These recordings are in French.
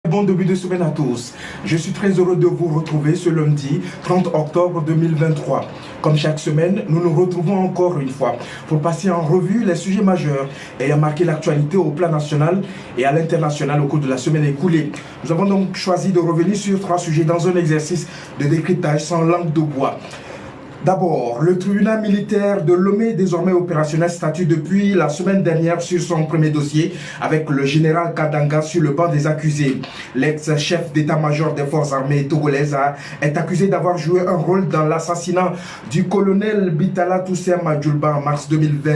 Bon début de semaine à tous. Je suis très heureux de vous retrouver ce lundi 30 octobre 2023. Comme chaque semaine, nous nous retrouvons encore une fois pour passer en revue les sujets majeurs ayant marqué l'actualité au plan national et à l'international au cours de la semaine écoulée. Nous avons donc choisi de revenir sur 3 sujets dans un exercice de décryptage sans langue de bois. D'abord, le tribunal militaire de Lomé, désormais opérationnel, statue depuis la semaine dernière sur son premier dossier avec le général Kadanga sur le banc des accusés. L'ex-chef d'état-major des forces armées togolaises est accusé d'avoir joué un rôle dans l'assassinat du colonel Bitala Toussaint Madjoulba en mars 2020.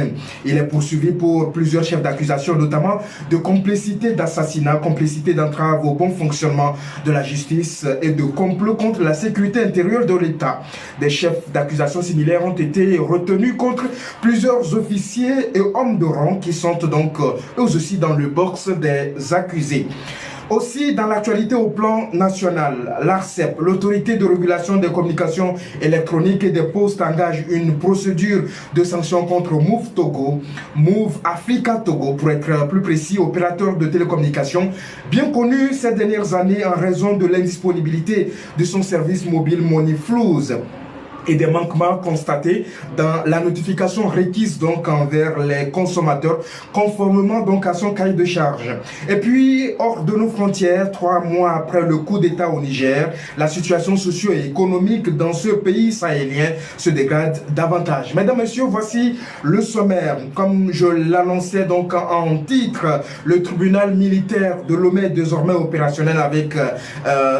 Il est poursuivi pour plusieurs chefs d'accusation, notamment de complicité d'assassinat, complicité d'entrave au bon fonctionnement de la justice et de complot contre la sécurité intérieure de l'État. Des chefs d'accusation similaires ont été retenus contre plusieurs officiers et hommes de rang qui sont donc eux aussi dans le box des accusés. Aussi, dans l'actualité au plan national, l'ARCEP, l'autorité de régulation des communications électroniques et des postes, engage une procédure de sanction contre Move Togo, Move Africa Togo, pour être plus précis, opérateur de télécommunications, bien connu ces dernières années en raison de l'indisponibilité de son service mobile Moneyflows et des manquements constatés dans la notification requise donc envers les consommateurs conformément donc à son cahier de charge. Et puis hors de nos frontières, 3 mois après le coup d'État au Niger, la situation socio-économique dans ce pays sahélien se dégrade davantage. Mesdames, Messieurs, voici le sommaire. Comme je l'annonçais donc en titre, le tribunal militaire de Lomé est désormais opérationnel avec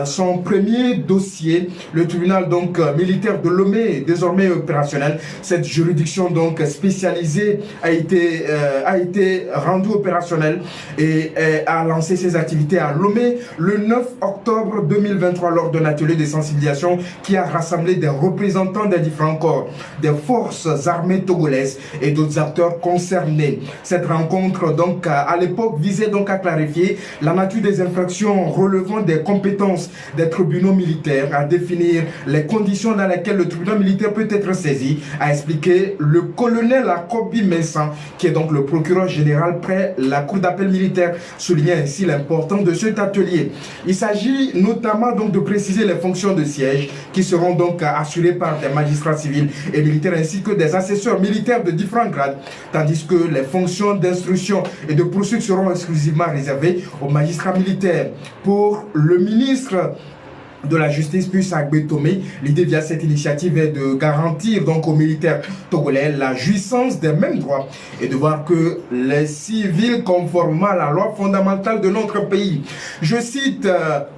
son premier dossier. Le tribunal donc militaire de Lomé est désormais opérationnel. Cette juridiction donc spécialisée a été rendue opérationnelle et a lancé ses activités à Lomé le 9 octobre 2023 lors d'un atelier de sensibilisation qui a rassemblé des représentants des différents corps, des forces armées togolaises et d'autres acteurs concernés. Cette rencontre donc à l'époque visait donc à clarifier la nature des infractions relevant des compétences des tribunaux militaires, à définir les conditions dans lesquelles le tribunal militaire peut être saisi, a expliqué le colonel Akobi Messan, qui est donc le procureur général près la cour d'appel militaire, soulignant ainsi l'importance de cet atelier. Il s'agit notamment donc de préciser les fonctions de siège qui seront donc assurées par des magistrats civils et militaires ainsi que des assesseurs militaires de différents grades, tandis que les fonctions d'instruction et de poursuite seront exclusivement réservées aux magistrats militaires. Pour le ministre de la justice Pius Agbe Tomé, l'idée via cette initiative est de garantir donc aux militaires togolais la jouissance des mêmes droits et de voir que les civils conformément à la loi fondamentale de notre pays. Je cite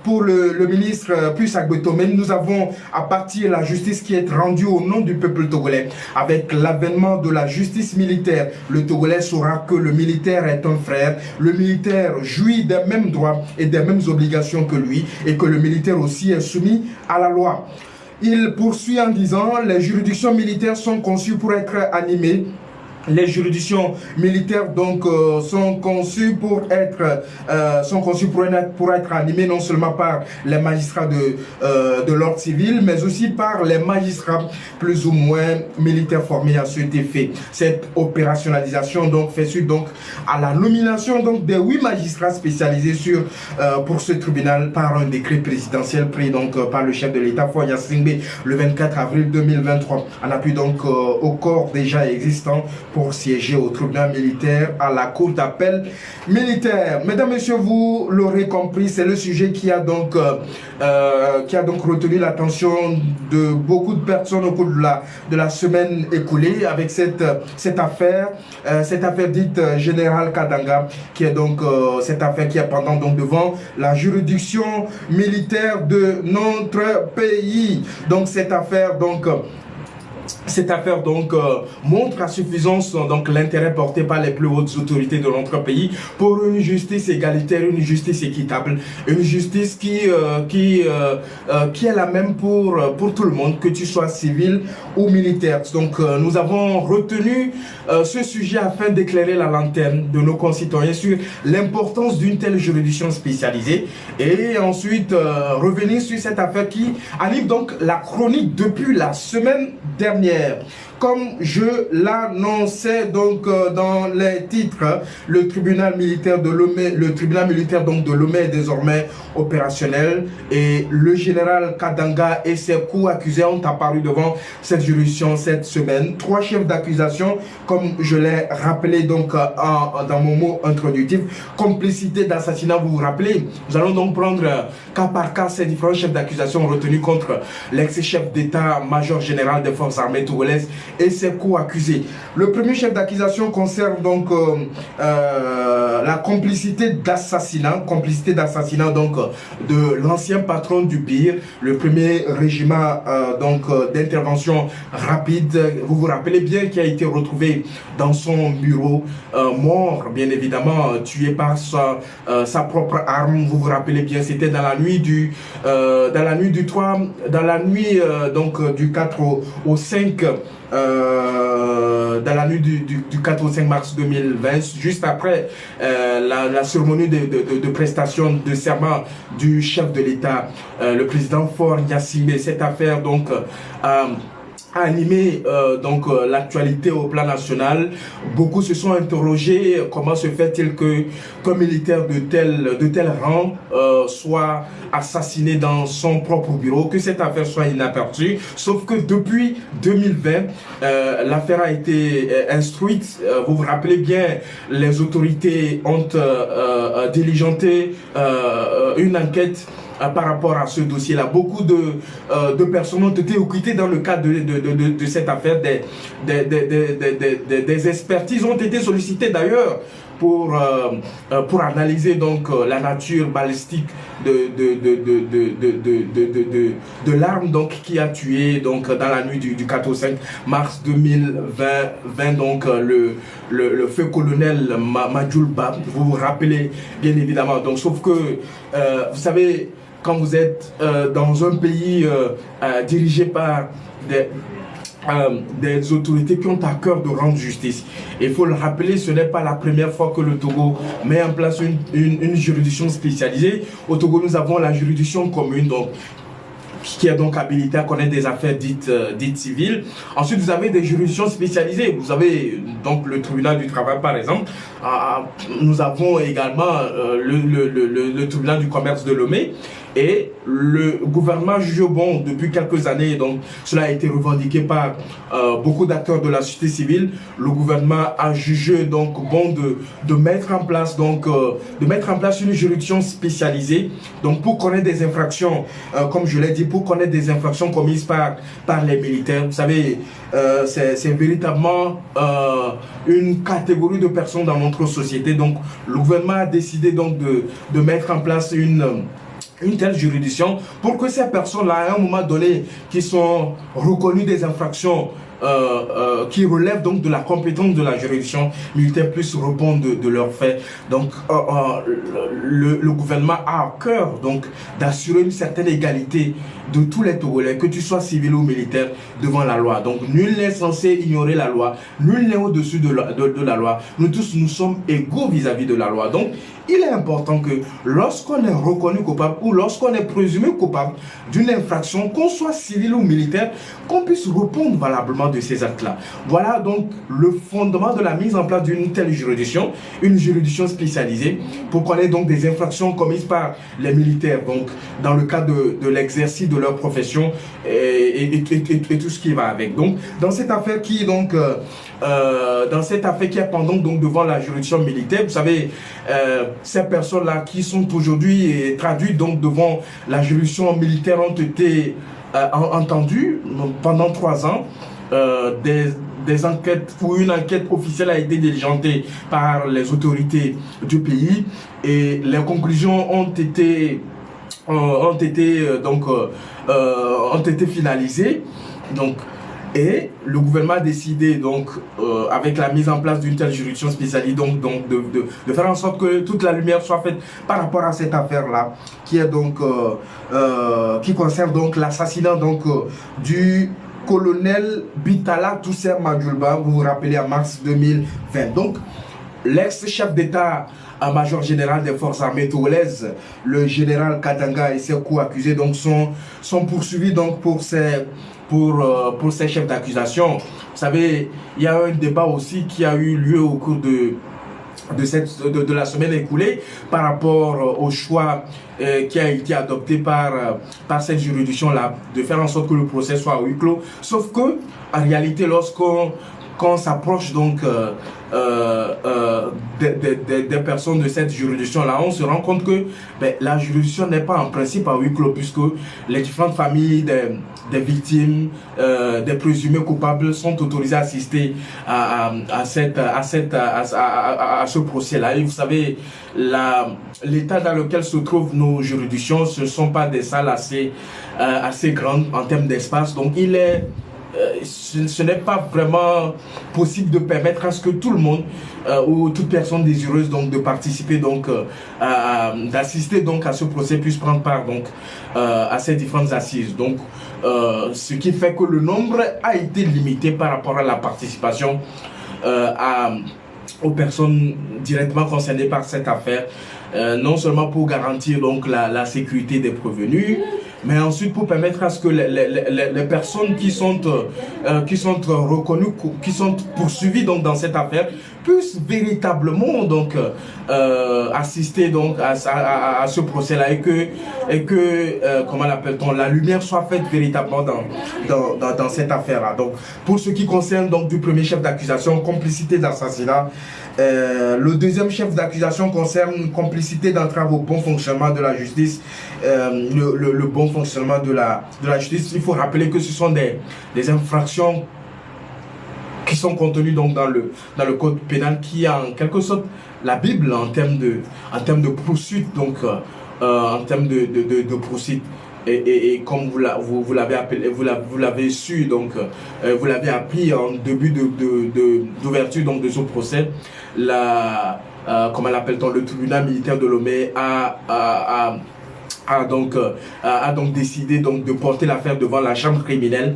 pour le ministre Pius Agbe Tomé, nous avons à partir la justice qui est rendue au nom du peuple togolais. Avec l'avènement de la justice militaire, le Togolais saura que le militaire est un frère, le militaire jouit des mêmes droits et des mêmes obligations que lui et que le militaire aussi est soumis à la loi. Il poursuit en disant: les juridictions militaires sont conçues pour être animées. Les juridictions militaires donc sont conçues pour être animées non seulement par les magistrats de l'ordre civil, mais aussi par les magistrats plus ou moins militaires formés à cet effet. Cette opérationnalisation donc fait suite donc à la nomination donc des 8 magistrats spécialisés pour ce tribunal par un décret présidentiel pris donc par le chef de l'État Foya Singbe le 24 avril 2023, en appui donc au corps déjà existant pour siéger au tribunal militaire à la cour d'appel militaire. Mesdames, Messieurs, vous l'aurez compris, c'est le sujet qui a donc retenu l'attention de beaucoup de personnes au cours de la semaine écoulée avec cette affaire dite Général Kadanga, qui est donc cette affaire qui est pendant donc devant la juridiction militaire de notre pays. Donc cette affaire montre à suffisance donc l'intérêt porté par les plus hautes autorités de notre pays pour une justice égalitaire, une justice équitable, une justice qui est la même pour tout le monde, que tu sois civil ou militaire. Donc nous avons retenu ce sujet afin d'éclairer la lanterne de nos concitoyens sur l'importance d'une telle juridiction spécialisée et ensuite revenir sur cette affaire qui anime donc la chronique depuis la semaine dernière. comme je l'annonçais donc dans les titres, le tribunal militaire de Lomé, de Lomé est désormais opérationnel et le général Kadanga et ses co-accusés ont apparu devant cette juridiction cette semaine. 3 chefs d'accusation, comme je l'ai rappelé donc dans mon mot introductif. Complicité d'assassinat, vous vous rappelez. Nous allons donc prendre cas par cas ces différents chefs d'accusation retenus contre l'ex-chef d'état-major général des forces armées togolaises et ses co-accusés. Le premier chef d'accusation concerne donc la complicité d'assassinat donc de l'ancien patron du PIR, le premier régiment d'intervention rapide. Vous vous rappelez bien, qui a été retrouvé dans son bureau mort, bien évidemment, tué par sa propre arme. Vous vous rappelez bien, c'était dans la nuit du du 4 au 5 dans la nuit du 4 au 5 mars 2020, juste après la cérémonie de prestation de serment du chef de l'État, le président Faure Gnassingbé. Cette affaire donc a animé l'actualité au plan national. Beaucoup se sont interrogés comment se fait-il qu'un militaire de tel rang soit assassiné dans son propre bureau, que cette affaire soit inaperçue. Sauf que depuis 2020, l'affaire a été instruite. Vous vous rappelez bien, les autorités ont diligenté une enquête par rapport à ce dossier-là. Beaucoup de personnes ont été occupées dans le cadre de cette affaire. Des expertises ont été sollicitées d'ailleurs pour analyser donc la nature balistique de l'arme donc qui a tué donc dans la nuit du 4 au 5 mars 2020 donc le feu colonel Madjoulba. Vous vous rappelez bien évidemment. Donc sauf que vous savez, quand vous êtes dans un pays dirigé par des autorités qui ont à cœur de rendre justice. Il faut le rappeler, ce n'est pas la première fois que le Togo met en place une juridiction spécialisée. Au Togo, nous avons la juridiction commune, donc qui est donc habilité à connaître des affaires dites civiles. Ensuite, vous avez des juridictions spécialisées. Vous avez donc le tribunal du travail, par exemple. Nous avons également le tribunal du commerce de Lomé. Et le gouvernement juge bon depuis quelques années, donc cela a été revendiqué par beaucoup d'acteurs de la société civile. Le gouvernement a jugé donc bon de mettre en place une juridiction spécialisée, donc pour connaître des infractions, comme je l'ai dit, pour connaître des infractions commises par les militaires. Vous savez, c'est véritablement une catégorie de personnes dans notre société. Donc le gouvernement a décidé donc de mettre en place une telle juridiction pour que ces personnes-là, à un moment donné, qui sont reconnues des infractions qui relèvent donc de la compétence de la juridiction militaire, puissent répondre de leurs faits. Donc le gouvernement a à cœur donc d'assurer une certaine égalité de tous les Togolais, que tu sois civil ou militaire, devant la loi. Donc nul n'est censé ignorer la loi, nul n'est au-dessus de la loi. Nous tous, nous sommes égaux vis-à-vis de la loi. Donc il est important que lorsqu'on est reconnu coupable ou lorsqu'on est présumé coupable d'une infraction, qu'on soit civil ou militaire, qu'on puisse répondre valablement de ces actes-là. Voilà donc le fondement de la mise en place d'une telle juridiction, une juridiction spécialisée pour connaître donc des infractions commises par les militaires, donc dans le cadre de l'exercice de leur profession et tout ce qui va avec. Donc dans cette affaire qui est donc pendant donc devant la juridiction militaire, vous savez, ces personnes-là qui sont aujourd'hui traduites donc devant la juridiction militaire ont été entendues pendant 3 ans. Des enquêtes ou une enquête officielle a été diligentée par les autorités du pays et les conclusions ont été finalisées. Donc, et le gouvernement a décidé donc avec la mise en place d'une telle juridiction spécialisée donc de faire en sorte que toute la lumière soit faite par rapport à cette affaire là qui est donc qui concerne donc l'assassinat donc du colonel Bitala Toussaint Madjoulba, vous vous rappelez, en mars 2020. Donc l'ex-chef d'État-major général des forces armées togolaises, le général Katanga et ses co-accusés donc sont poursuivis donc pour ces chefs d'accusation. Vous savez, il y a un débat aussi qui a eu lieu au cours de la semaine écoulée par rapport au choix qui a été adopté par cette juridiction-là, de faire en sorte que le procès soit à huis clos. Sauf que, en réalité, quand s'approche donc des personnes de cette juridiction-là, on se rend compte que la juridiction n'est pas en principe à huis clos, puisque les différentes familles des victimes, des présumés coupables sont autorisées à assister à ce procès-là. Et vous savez, l'état dans lequel se trouvent nos juridictions, ce ne sont pas des salles assez grandes en termes d'espace, donc ce n'est pas vraiment possible de permettre à ce que tout le monde ou toute personne désireuse donc de participer donc d'assister donc à ce procès puisse prendre part donc à ces différentes assises. Donc ce qui fait que le nombre a été limité par rapport à la participation aux personnes directement concernées par cette affaire, non seulement pour garantir donc la sécurité des prévenus, mais ensuite pour permettre à ce que les personnes qui sont reconnues, qui sont poursuivies donc dans cette affaire, puissent véritablement donc assister donc à ce procès-là et que comment l'appelle-t-on, la lumière soit faite véritablement dans cette affaire-là. Donc pour ce qui concerne donc du premier chef d'accusation, complicité d'assassinat, le deuxième chef d'accusation concerne complicité d'entrave au bon fonctionnement de la justice. Le bon fonctionnement de la justice, il faut rappeler que ce sont des infractions qui sont contenues donc dans le code pénal, qui est en quelque sorte la Bible en termes de poursuite, donc en termes de poursuite. Et comme vous l'avez appelé, vous l'avez su, donc vous l'avez appris en début d'ouverture donc de ce procès, comment l'appelle-t-on, le tribunal militaire de Lomé a donc décidé donc de porter l'affaire devant la chambre criminelle,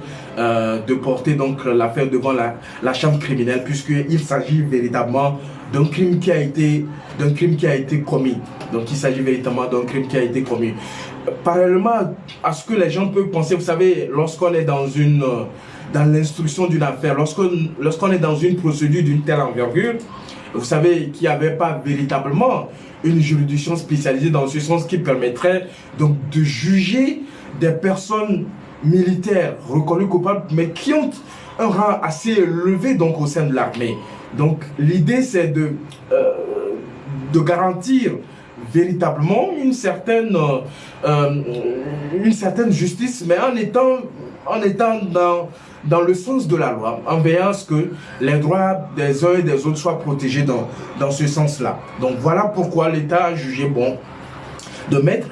puisqu'il s'agit véritablement d'un crime qui a été commis. Donc il s'agit véritablement d'un crime qui a été commis. Parallèlement à ce que les gens peuvent penser, vous savez, lorsqu'on est dans l'instruction d'une affaire, lorsqu'on est dans une procédure d'une telle envergure, vous savez qu'il n'y avait pas véritablement une juridiction spécialisée dans ce sens qui permettrait donc de juger des personnes militaires reconnues coupables, mais qui ont un rang assez élevé donc au sein de l'armée. Donc l'idée c'est de garantir véritablement une certaine justice, mais en étant dans le sens de la loi, en veillant à ce que les droits des uns et des autres soient protégés dans ce sens-là. Donc voilà pourquoi l'État a jugé bon de mettre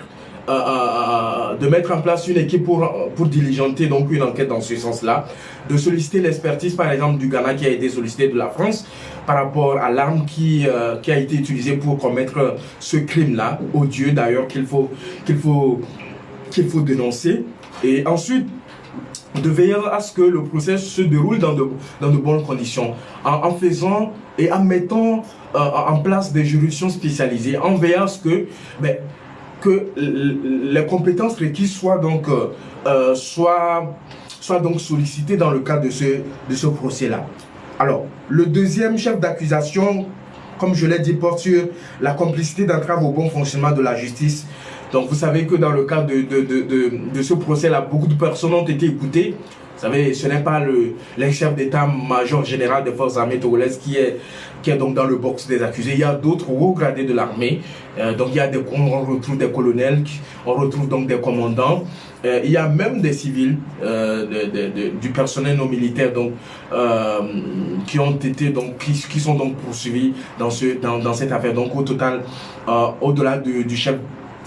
en place une équipe pour diligenter donc une enquête dans ce sens-là, de solliciter l'expertise par exemple du Ghana qui a été sollicité de la France par rapport à l'arme qui a été utilisée pour commettre ce crime-là, odieux d'ailleurs qu'il faut dénoncer, et ensuite de veiller à ce que le procès se déroule dans de bonnes conditions, en faisant et en mettant en place des juridictions spécialisées, en veillant à ce que les compétences requises soient donc sollicitées dans le cadre de ce procès-là. Alors, le deuxième chef d'accusation, comme je l'ai dit, porte sur la complicité d'entrave au bon fonctionnement de la justice. Donc, vous savez que dans le cadre de ce procès-là, beaucoup de personnes ont été écoutées. Vous savez, ce n'est pas le chef d'état-major général des forces armées togolaises qui est donc dans le box des accusés. Il y a d'autres hauts gradés de l'armée. Donc, on retrouve des colonels, on retrouve donc des commandants. Il y a même des civils, du personnel non militaire donc qui sont donc poursuivis dans cette affaire. Donc, au total, au-delà du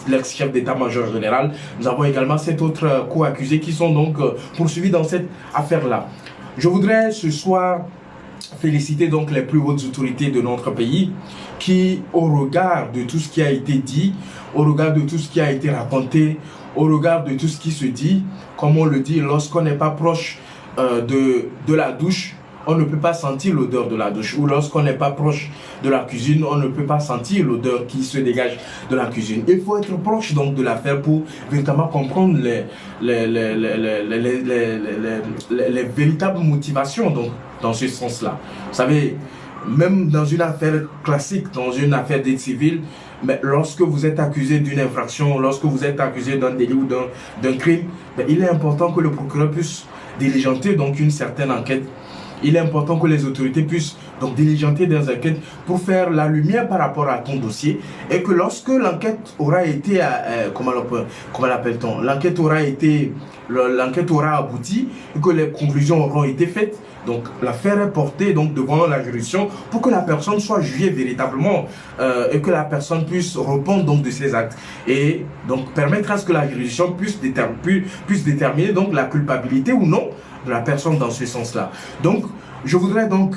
l'ex-chef d'état-major général, nous avons également 7 autres co-accusés qui sont donc poursuivis dans cette affaire-là. Je voudrais ce soir féliciter donc les plus hautes autorités de notre pays qui, au regard de tout ce qui a été dit, au regard de tout ce qui a été raconté, au regard de tout ce qui se dit, comme on le dit, lorsqu'on n'est pas proche de la douche, on ne peut pas sentir l'odeur de la douche. Ou lorsqu'on n'est pas proche de la cuisine, on ne peut pas sentir l'odeur qui se dégage de la cuisine. Il faut être proche donc de l'affaire pour véritablement comprendre les véritables motivations donc, dans ce sens-là. Vous savez, même dans une affaire classique, dans une affaire d'aide civile, mais lorsque vous êtes accusé d'une infraction, lorsque vous êtes accusé d'un délit ou d'un crime, il est important que le procureur puisse diligenter donc une certaine enquête. Il est important que les autorités puissent donc diligenter des enquêtes pour faire la lumière par rapport à ton dossier et que lorsque l'enquête aura été, comment l'appelle-t-on, l'enquête aura abouti et que les conclusions auront été faites, donc l'affaire est portée donc devant la juridiction pour que la personne soit jugée véritablement et que la personne puisse répondre donc de ses actes et donc permettre à ce que la juridiction puisse déterminer donc la culpabilité ou non de la personne dans ce sens-là. Donc, je voudrais donc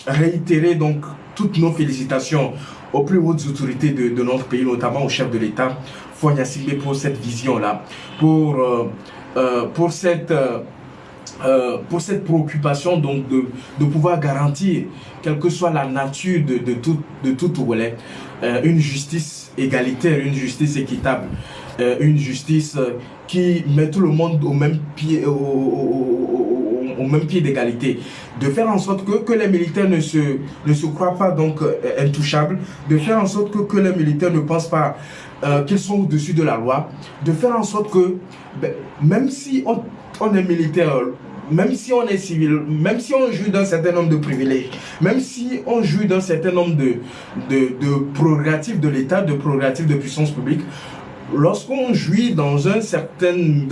réitérer donc toutes nos félicitations aux plus hautes autorités de notre pays, notamment au chef de l'État, Faure Gnassingbé, pour cette vision-là, pour cette préoccupation donc de pouvoir garantir, quelle que soit la nature de tout volet, une justice égalitaire, une justice équitable, une justice qui met tout le monde au même pied, au même pied d'égalité, de faire en sorte que les militaires ne se croient pas donc intouchables, de faire en sorte que les militaires ne pensent pas qu'ils sont au-dessus de la loi, de faire en sorte que même si on est militaire, même si on est civil, même si on jouit d'un certain nombre de privilèges, même si on jouit d'un certain nombre de prérogatives de l'État, de prérogatives de puissance publique, lorsqu'on jouit dans une certaine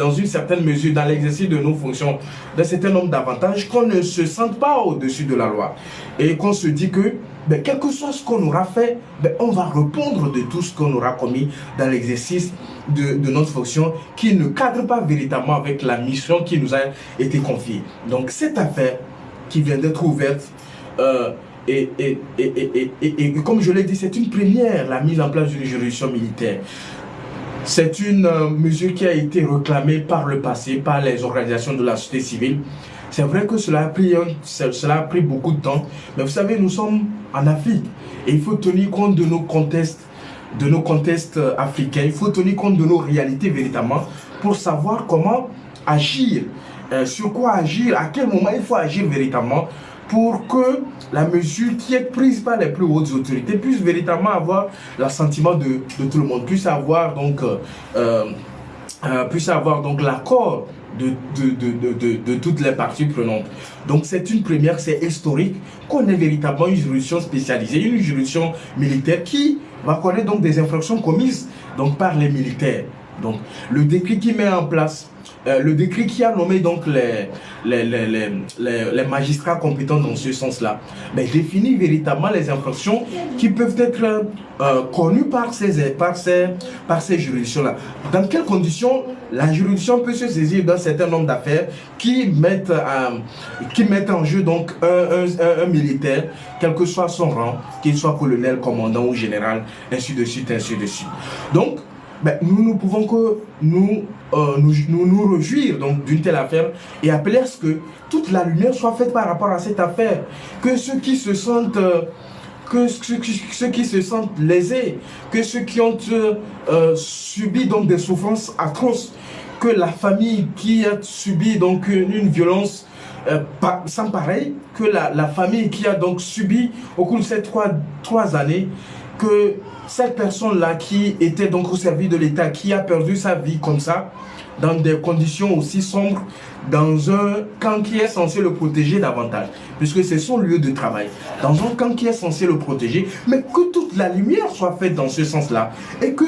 mesure dans l'exercice de nos fonctions, d'un certain nombre d'avantages, qu'on ne se sente pas au-dessus de la loi et qu'on se dit que quel que soit ce qu'on aura fait, on va répondre de tout ce qu'on aura commis dans l'exercice de notre fonction qui ne cadre pas véritablement avec la mission qui nous a été confiée. Donc cette affaire qui vient d'être ouverte et comme je l'ai dit, c'est une première, la mise en place d'une juridiction militaire. C'est une mesure qui a été réclamée par le passé, par les organisations de la société civile. C'est vrai que cela a pris beaucoup de temps, mais vous savez, nous sommes en Afrique et il faut tenir compte de nos contextes africains. Il faut tenir compte de nos réalités véritablement pour savoir comment agir, sur quoi agir, à quel moment il faut agir véritablement pour que la mesure qui est prise par les plus hautes autorités puisse véritablement avoir l'assentiment de tout le monde, puisse avoir donc l'accord de toutes les parties prenantes. Donc c'est une première, c'est historique qu'on ait véritablement une juridiction spécialisée, une juridiction militaire qui va connaître donc des infractions commises donc par les militaires. Donc le décret qui met en place, le décret qui a nommé donc les magistrats compétents dans ce sens-là, définit véritablement les infractions qui peuvent être connues par ces juridictions-là. Dans quelles conditions la juridiction peut se saisir d'un certain nombre d'affaires qui mettent en jeu donc un militaire, quel que soit son rang, qu'il soit colonel, commandant ou général, ainsi de suite, ainsi de suite. Donc, nous ne pouvons que nous réjouir donc d'une telle affaire et appeler à ce que toute la lumière soit faite par rapport à cette affaire, que ceux qui se sentent lésés, que ceux qui ont subi donc des souffrances atroces, que la famille qui a subi donc une violence sans pareil, que la famille qui a donc subi au cours de ces trois années, que cette personne-là qui était donc au service de l'État, qui a perdu sa vie comme ça, dans des conditions aussi sombres, dans un camp qui est censé le protéger davantage, puisque c'est son lieu de travail, dans un camp qui est censé le protéger, mais que toute la lumière soit faite dans ce sens-là, et que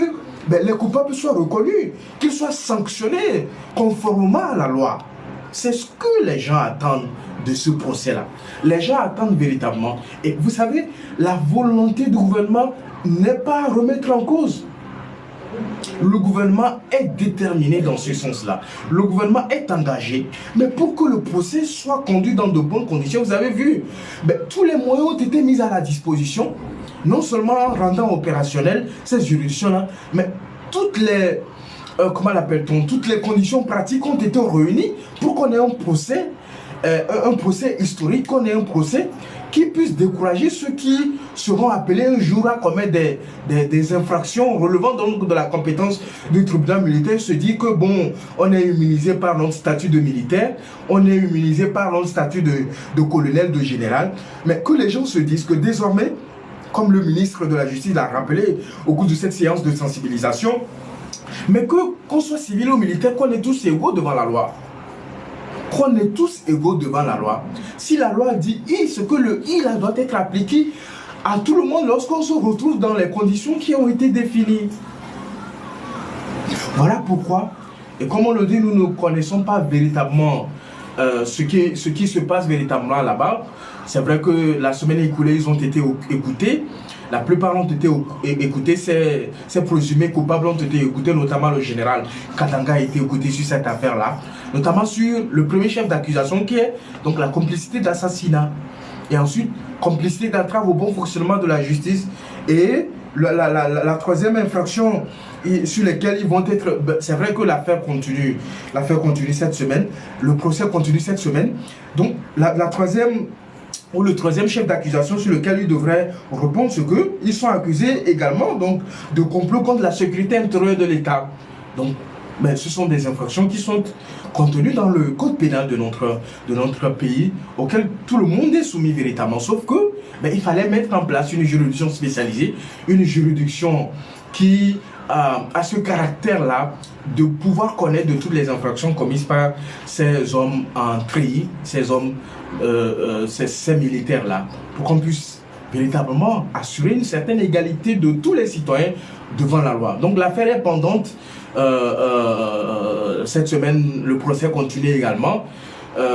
les coupables soient reconnus, qu'ils soient sanctionnés conformément à la loi. C'est ce que les gens attendent de ce procès-là. Les gens attendent véritablement. Et vous savez, la volonté du gouvernement n'est pas à remettre en cause. Le gouvernement est déterminé dans ce sens-là. Le gouvernement est engagé. Mais pour que le procès soit conduit dans de bonnes conditions, vous avez vu, tous les moyens ont été mis à la disposition, non seulement en rendant opérationnel ces juridictions-là, mais toutes les... toutes les conditions pratiques ont été réunies pour qu'on ait un procès un procès historique, qu'on ait un procès qui puisse décourager ceux qui seront appelés un jour à commettre des infractions relevant donc de la compétence du tribunal militaire, se dit que bon, on est immunisé par notre statut de militaire, on est immunisé par notre statut de colonel, de général, mais que les gens se disent que désormais, comme le ministre de la Justice l'a rappelé au cours de cette séance de sensibilisation, mais qu'on soit civil ou militaire, qu'on est tous égaux devant la loi. Qu'on est tous égaux devant la loi. Si la loi dit I, ce que le I là doit être appliqué à tout le monde lorsqu'on se retrouve dans les conditions qui ont été définies. Voilà pourquoi, et comme on le dit, nous ne connaissons pas véritablement ce qui se passe véritablement là-bas. C'est vrai que la semaine écoulée, ils ont été écoutés. La plupart ont été écoutés, ces présumés coupables ont été écoutés, notamment le général Katanga a été écouté sur cette affaire-là, notamment sur le premier chef d'accusation qui est donc la complicité d'assassinat. Et ensuite, complicité d'entrave au bon fonctionnement de la justice. Et la troisième infraction sur laquelle ils vont être... C'est vrai que l'affaire continue cette semaine, le procès continue cette semaine. Donc, la troisième... ou le troisième chef d'accusation sur lequel ils devraient répondre, c'est qu'ils sont accusés également donc, de complot contre la sécurité intérieure de l'État. Donc, mais ce sont des infractions qui sont contenues dans le code pénal de notre pays, auquel tout le monde est soumis véritablement. Sauf que il fallait mettre en place une juridiction spécialisée, une juridiction qui a ce caractère-là de pouvoir connaître de toutes les infractions commises par ces hommes en treillis, ces hommes, ces militaires-là, pour qu'on puisse véritablement assurer une certaine égalité de tous les citoyens devant la loi. Donc l'affaire est pendante. Cette semaine, le procès continue également.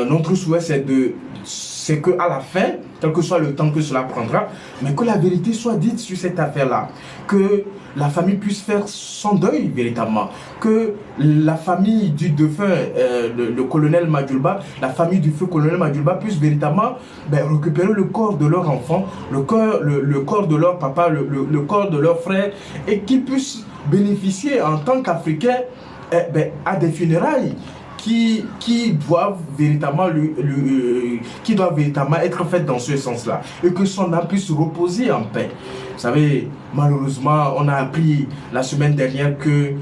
Notre souhait, c'est qu'à la fin, quel que soit le temps que cela prendra, mais que la vérité soit dite sur cette affaire-là, que la famille puisse faire son deuil véritablement, que la famille du défunt, le colonel Madjulba, la famille du feu colonel Madjulba puisse véritablement récupérer le corps de leur enfant, le corps de leur papa, le corps de leur frère, et qu'ils puissent bénéficier en tant qu'Africains à des funérailles qui doivent véritablement être faites dans ce sens-là, et que son âme puisse reposer en paix. Vous savez, malheureusement, on a appris la semaine dernière que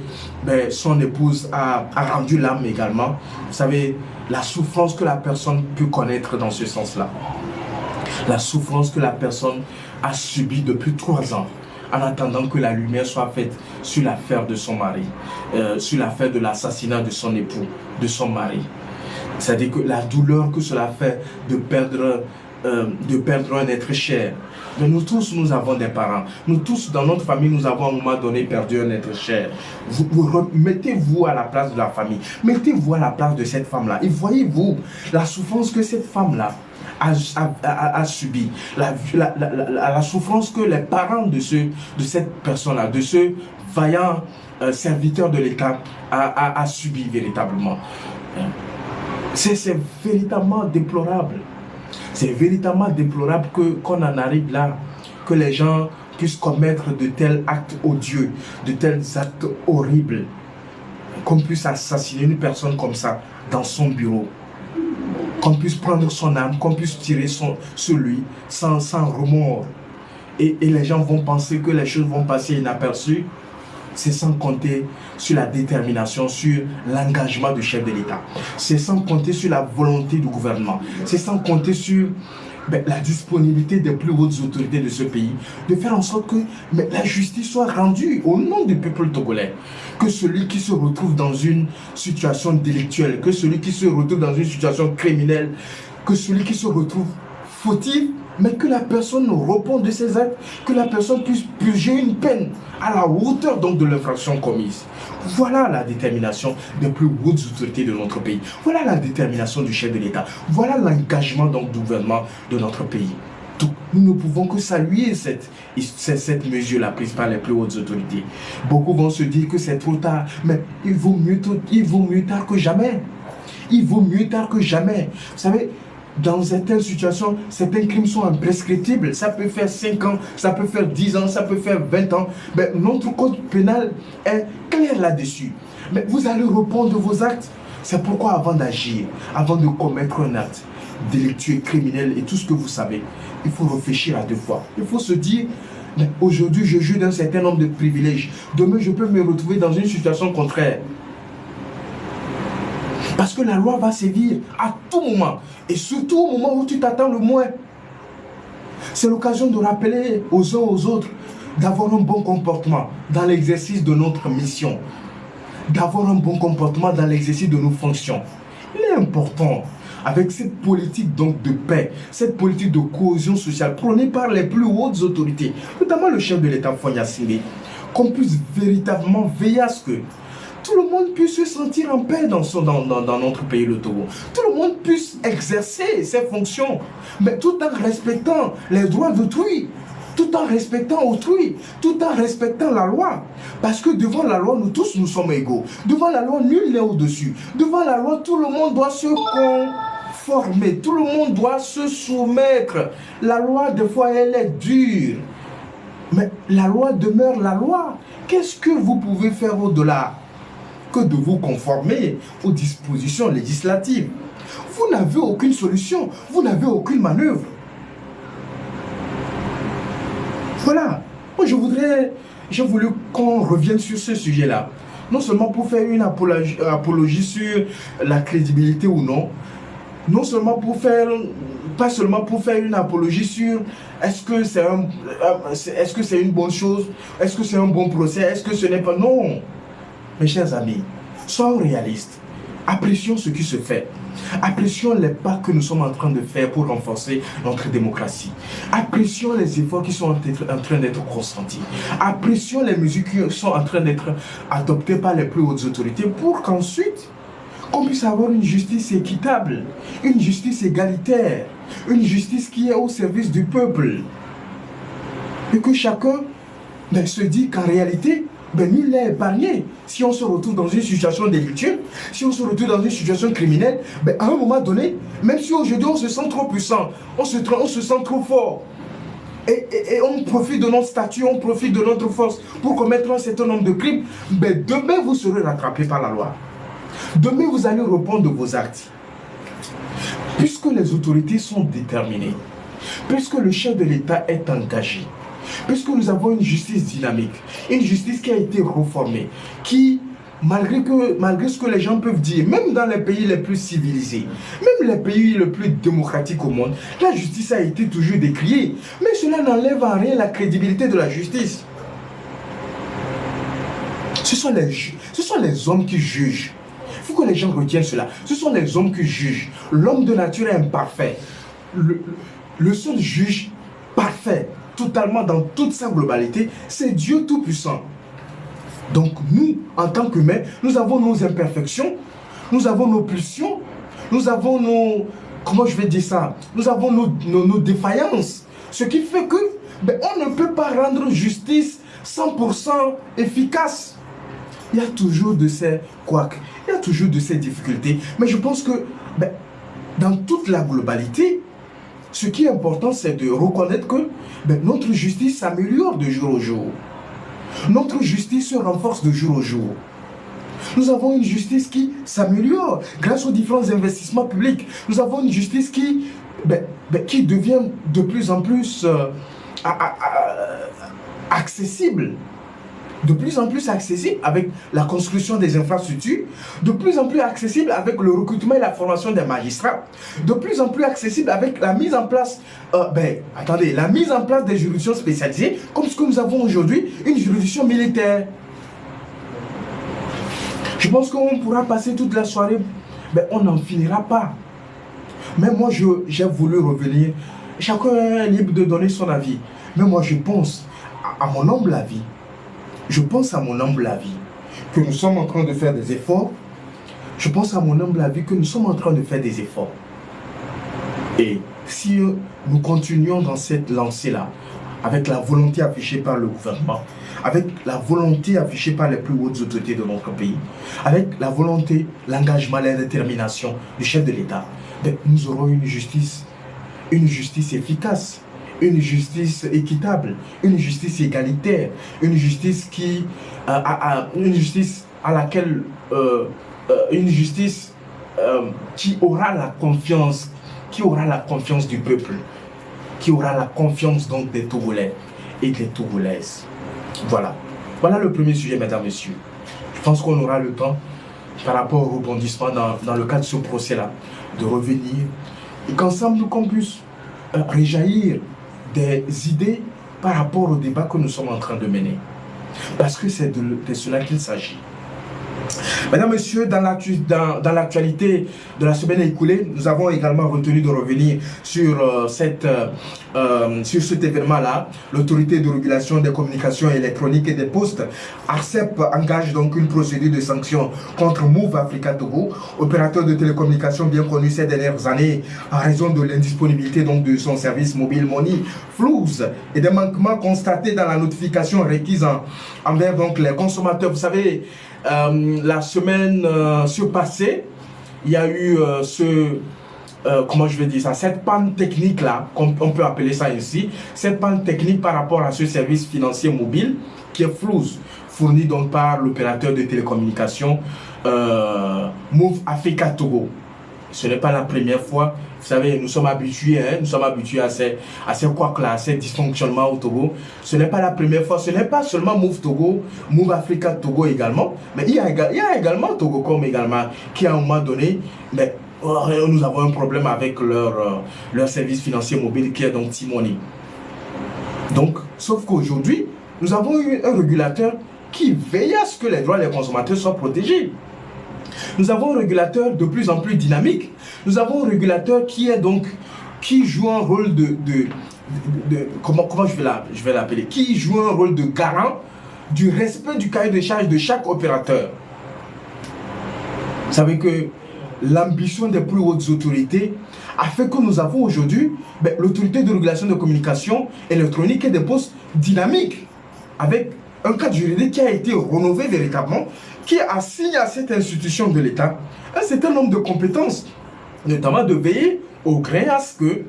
son épouse a rendu l'âme également. Vous savez, la souffrance que la personne peut connaître dans ce sens-là, la souffrance que la personne a subie depuis 3 ans, en attendant que la lumière soit faite sur l'affaire de son mari, sur l'affaire de l'assassinat de son époux, de son mari. C'est-à-dire que la douleur que cela fait de perdre un être cher. Mais nous tous, nous avons des parents. Nous tous, dans notre famille, nous avons à un moment donné perdu un être cher. Mettez-vous à la place de la famille. Mettez-vous à la place de cette femme-là. Et voyez-vous la souffrance que cette femme-là a subi, la souffrance que les parents de cette personne-là, de ce vaillant serviteur de l'État a subi véritablement. C'est véritablement déplorable. C'est véritablement déplorable qu'on en arrive là, que les gens puissent commettre de tels actes odieux, de tels actes horribles, qu'on puisse assassiner une personne comme ça dans son bureau, qu'on puisse prendre son âme, qu'on puisse tirer sur lui sans remords. Et les gens vont penser que les choses vont passer inaperçues. C'est sans compter sur la détermination, sur l'engagement du chef de l'État. C'est sans compter sur la volonté du gouvernement. C'est sans compter sur la disponibilité des plus hautes autorités de ce pays, de faire en sorte que la justice soit rendue au nom du peuple togolais. Que celui qui se retrouve dans une situation délictuelle, que celui qui se retrouve dans une situation criminelle, que celui qui se retrouve fautif, mais que la personne réponde de ses actes, que la personne puisse purger une peine à la hauteur donc de l'infraction commise. Voilà la détermination des plus hautes autorités de notre pays. Voilà la détermination du chef de l'État. Voilà l'engagement donc du gouvernement de notre pays. Donc, nous ne pouvons que saluer cette mesure-là prise par les plus hautes autorités. Beaucoup vont se dire que c'est trop tard, mais il vaut mieux tard que jamais. Il vaut mieux tard que jamais. Vous savez, dans certaines situations, certains crimes sont imprescriptibles. Ça peut faire 5 ans, ça peut faire 10 ans, ça peut faire 20 ans. Mais notre code pénal est clair là-dessus. Mais vous allez répondre de vos actes. C'est pourquoi avant d'agir, avant de commettre un acte, délictueux, criminels et tout ce que vous savez, il faut réfléchir à deux fois. Il faut se dire, mais aujourd'hui je jouis d'un certain nombre de privilèges. Demain je peux me retrouver dans une situation contraire. Parce que la loi va sévir à tout moment. Et surtout au moment où tu t'attends le moins. C'est l'occasion de rappeler aux uns aux autres d'avoir un bon comportement dans l'exercice de notre mission. D'avoir un bon comportement dans l'exercice de nos fonctions. Il est important, avec cette politique donc de paix, cette politique de cohésion sociale prônée par les plus hautes autorités, notamment le chef de l'État Fagne Gnassingbe, qu'on puisse véritablement veiller à ce que tout le monde puisse se sentir en paix dans notre pays, le Togo. Tout le monde puisse exercer ses fonctions, mais tout en respectant les droits d'autrui, tout en respectant autrui, tout en respectant la loi. Parce que devant la loi, nous tous, nous sommes égaux. Devant la loi, nul n'est au-dessus. Devant la loi, tout le monde doit se conformer. Tout le monde doit se soumettre. La loi, des fois, elle est dure. Mais la loi demeure la loi. Qu'est-ce que vous pouvez faire au-delà que de vous conformer aux dispositions législatives? Vous n'avez aucune solution. Vous n'avez aucune manœuvre. Voilà, moi j'ai voulu qu'on revienne sur ce sujet-là. Non seulement pour faire une apologie sur la crédibilité ou non, non seulement pour faire, pas seulement pour faire une apologie sur est-ce que c'est une bonne chose, est-ce que c'est un bon procès, est-ce que ce n'est pas... Non, mes chers amis, soyons réalistes, apprécions ce qui se fait. Apprécions les pas que nous sommes en train de faire pour renforcer notre démocratie. Apprécions les efforts qui sont en train d'être consentis. Apprécions les mesures qui sont en train d'être adoptées par les plus hautes autorités pour qu'ensuite, on puisse avoir une justice équitable, une justice égalitaire, une justice qui est au service du peuple. Et que chacun se dit qu'en réalité, nul n'est épargné. Si on se retrouve dans une situation délictueuse, si on se retrouve dans une situation criminelle, à un moment donné, même si aujourd'hui on se sent trop puissant, on se sent trop fort, et on profite de notre statut, on profite de notre force pour commettre un certain nombre de crimes, demain vous serez rattrapé par la loi. Demain vous allez répondre de vos actes. Puisque les autorités sont déterminées, puisque le chef de l'État est engagé, puisque nous avons une justice dynamique, une justice qui a été réformée, qui, malgré ce que les gens peuvent dire, même dans les pays les plus civilisés, même les pays les plus démocratiques au monde, la justice a été toujours décriée. Mais cela n'enlève en rien la crédibilité de la justice. Ce sont les hommes qui jugent. Il faut que les gens retiennent cela. Ce sont les hommes qui jugent. L'homme de nature est imparfait. Le seul juge parfait, totalement dans toute sa globalité, c'est Dieu Tout-Puissant. Donc nous, en tant qu'humains, nous avons nos imperfections, nous avons nos pulsions, nous avons nos... Comment je vais dire ça? Nous avons nos défaillances. Ce qui fait que on ne peut pas rendre justice 100% efficace. Il y a toujours de ces couacs, il y a toujours de ces difficultés. Mais je pense que dans toute la globalité, ce qui est important, c'est de reconnaître que notre justice s'améliore de jour au jour. Notre justice se renforce de jour au jour. Nous avons une justice qui s'améliore grâce aux différents investissements publics. Nous avons une justice qui devient de plus en plus accessible. De plus en plus accessible avec la construction des infrastructures, de plus en plus accessible avec le recrutement et la formation des magistrats, de plus en plus accessible avec la mise en place, la mise en place des juridictions spécialisées, comme ce que nous avons aujourd'hui, une juridiction militaire. Je pense qu'on pourra passer toute la soirée, on n'en finira pas. Mais moi, j'ai voulu revenir. Chacun est libre de donner son avis. Mais moi, je pense à mon humble avis. Je pense à mon humble avis que nous sommes en train de faire des efforts. Je pense à mon humble avis que nous sommes en train de faire des efforts. Et si nous continuons dans cette lancée-là, avec la volonté affichée par le gouvernement, avec la volonté affichée par les plus hautes autorités de notre pays, avec la volonté, l'engagement, la détermination du chef de l'État, nous aurons une justice efficace, une justice équitable, une justice égalitaire, une justice qui aura la confiance, qui aura la confiance du peuple, qui aura la confiance donc des Togolais et des Togolaises. Voilà. Voilà le premier sujet, mesdames, messieurs. Je pense qu'on aura le temps, par rapport au rebondissement dans le cadre de ce procès-là, de revenir et qu'ensemble nous puissions réjaillir des idées par rapport au débat que nous sommes en train de mener. Parce que c'est de cela qu'il s'agit. Mesdames, Messieurs, dans l'actualité de la semaine écoulée, nous avons également retenu de revenir sur cet événement-là. L'autorité de régulation des communications électroniques et des postes, ARCEP, engage donc une procédure de sanction contre Move Africa Togo, opérateur de télécommunications bien connu ces dernières années en raison de l'indisponibilité donc de son service mobile Money Flows et des manquements constatés dans la notification requise envers donc les consommateurs. Vous savez, la semaine surpassée, il y a eu comment je vais dire ça, cette panne technique là, on peut appeler ça ainsi, cette panne technique par rapport à ce service financier mobile qui est Flows, fourni donc par l'opérateur de télécommunications Move Africa Togo. Ce n'est pas la première fois. Vous savez, nous sommes habitués à ces couacs-là, à ces dysfonctionnements au Togo. Ce n'est pas la première fois. Ce n'est pas seulement Move Togo, Move Africa Togo également. Mais il y a également Togocom également, qui à un moment donné, nous avons un problème avec leur service financier mobile qui est donc T-Money. Donc, sauf qu'aujourd'hui, nous avons eu un régulateur qui veille à ce que les droits des consommateurs soient protégés. Nous avons un régulateur de plus en plus dynamique. Nous avons un régulateur qui joue un rôle comment je vais l'appeler, qui joue un rôle de garant du respect du cahier de charges de chaque opérateur. Vous savez que l'ambition des plus hautes autorités a fait que nous avons aujourd'hui l'autorité de régulation de communication électronique et des postes dynamiques, avec un cadre juridique qui a été rénové véritablement, qui assigne à cette institution de l'État un certain nombre de compétences, notamment de veiller au gré à ce que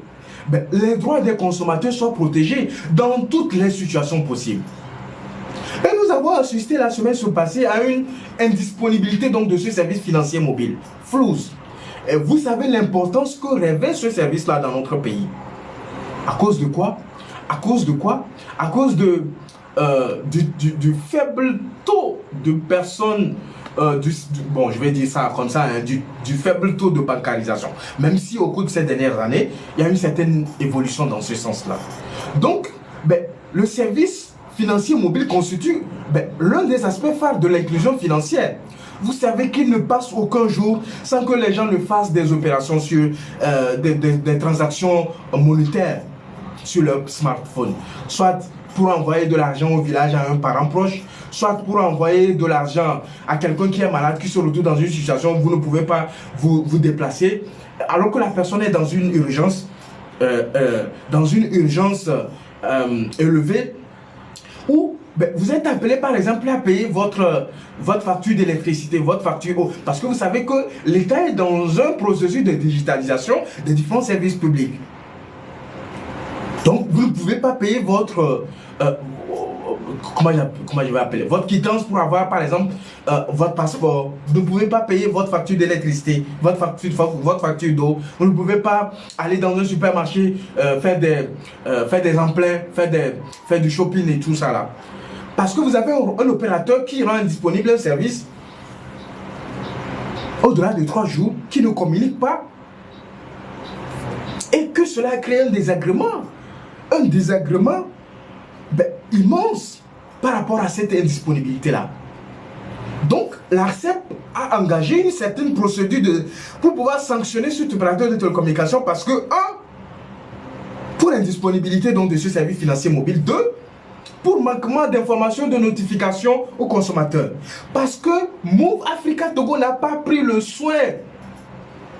les droits des consommateurs soient protégés dans toutes les situations possibles. Et nous avons assisté la semaine passée à une indisponibilité donc de ce service financier mobile, Flows. Et vous savez l'importance que revêt ce service-là dans notre pays. À cause de quoi? À cause de quoi? À cause du faible taux de personnes, bon, je vais dire ça comme ça, hein, du faible taux de bancarisation. Même si au cours de ces dernières années, il y a une certaine évolution dans ce sens-là. Donc, le service financier mobile constitue l'un des aspects phares de l'inclusion financière. Vous savez qu'il ne passe aucun jour sans que les gens ne fassent des opérations sur des transactions monétaires sur leur smartphone. Soit pour envoyer de l'argent au village à un parent proche, soit pour envoyer de l'argent à quelqu'un qui est malade, qui se retrouve dans une situation où vous ne pouvez pas vous déplacer, alors que la personne est dans une urgence, élevée, où vous êtes appelé par exemple à payer votre facture d'électricité, votre facture eau, parce que vous savez que l'État est dans un processus de digitalisation des différents services publics. Donc vous ne pouvez pas payer votre comment je vais appeler, votre quittance pour avoir par exemple votre passeport. Vous ne pouvez pas payer votre facture d'électricité, votre facture d'eau. Vous ne pouvez pas aller dans un supermarché faire des emplets, faire du shopping et tout ça là. Parce que vous avez un opérateur qui rend disponible un service au-delà de 3 jours, qui ne communique pas. Et que cela crée un désagrément immense par rapport à cette indisponibilité-là. Donc, l'ARCEP a engagé une certaine procédure pour pouvoir sanctionner cet opérateur de télécommunication parce que, 1, pour indisponibilité donc, de ce service financier mobile, 2, pour manquement d'informations de notification aux consommateurs. Parce que Move Africa Togo n'a pas pris le soin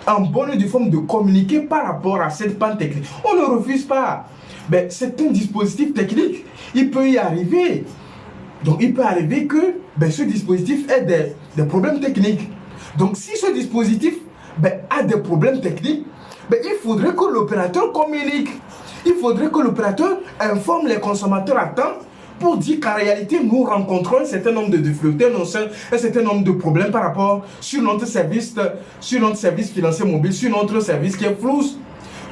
en bonne et due forme de communiquer par rapport à cette panne technique. On ne refuse pas. C'est un dispositif technique. Il peut y arriver. Donc il peut arriver que ce dispositif ait des problèmes techniques. Donc si ce dispositif a des problèmes techniques, il faudrait que l'opérateur communique. Il faudrait que l'opérateur informe les consommateurs à temps pour dire qu'en réalité, nous rencontrons un certain nombre de difficultés, un certain nombre de problèmes par rapport sur notre service financier mobile, sur notre service qui est Flows.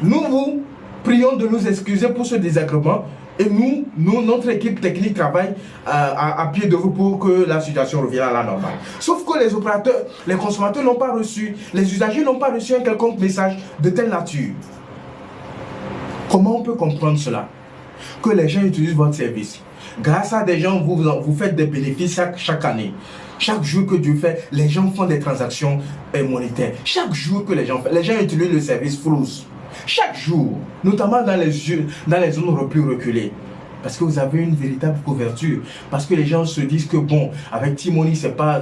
Nous vous prions de nous excuser pour ce désagrément et notre équipe technique travaille à pied de vous pour que la situation revienne à la normale. Sauf que les opérateurs, les consommateurs n'ont pas reçu, les usagers n'ont pas reçu un quelconque message de telle nature. Comment on peut comprendre cela? Que les gens utilisent votre service. Grâce à des gens, vous faites des bénéfices chaque année. Chaque jour que Dieu fait, les gens font des transactions monétaires. Chaque jour que les gens utilisent le service Flows. Chaque jour, notamment dans les zones plus reculées. Parce que vous avez une véritable couverture. Parce que les gens se disent que bon, avec T-Money, c'est pas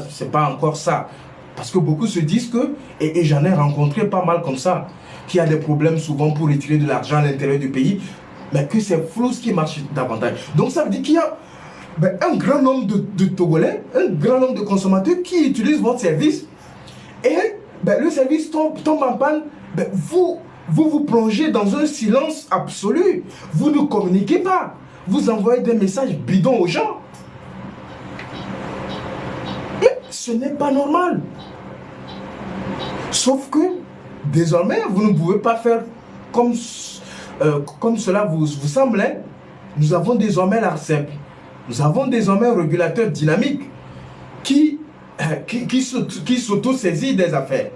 encore ça. Parce que beaucoup se disent que, et j'en ai rencontré pas mal comme ça, qu'il y a des problèmes souvent pour retirer de l'argent à l'intérieur du pays, mais que c'est Flows qui marche davantage. Donc ça veut dire qu'il y a un grand nombre de Togolais, un grand nombre de consommateurs qui utilisent votre service. Et le service tombe en panne, vous plongez dans un silence absolu. Vous ne communiquez pas. Vous envoyez des messages bidons aux gens. Mais ce n'est pas normal. Sauf que, désormais, vous ne pouvez pas faire comme cela vous semble. Nous avons désormais l'ARCEP. Nous avons désormais un régulateur dynamique qui s'auto-saisit des affaires.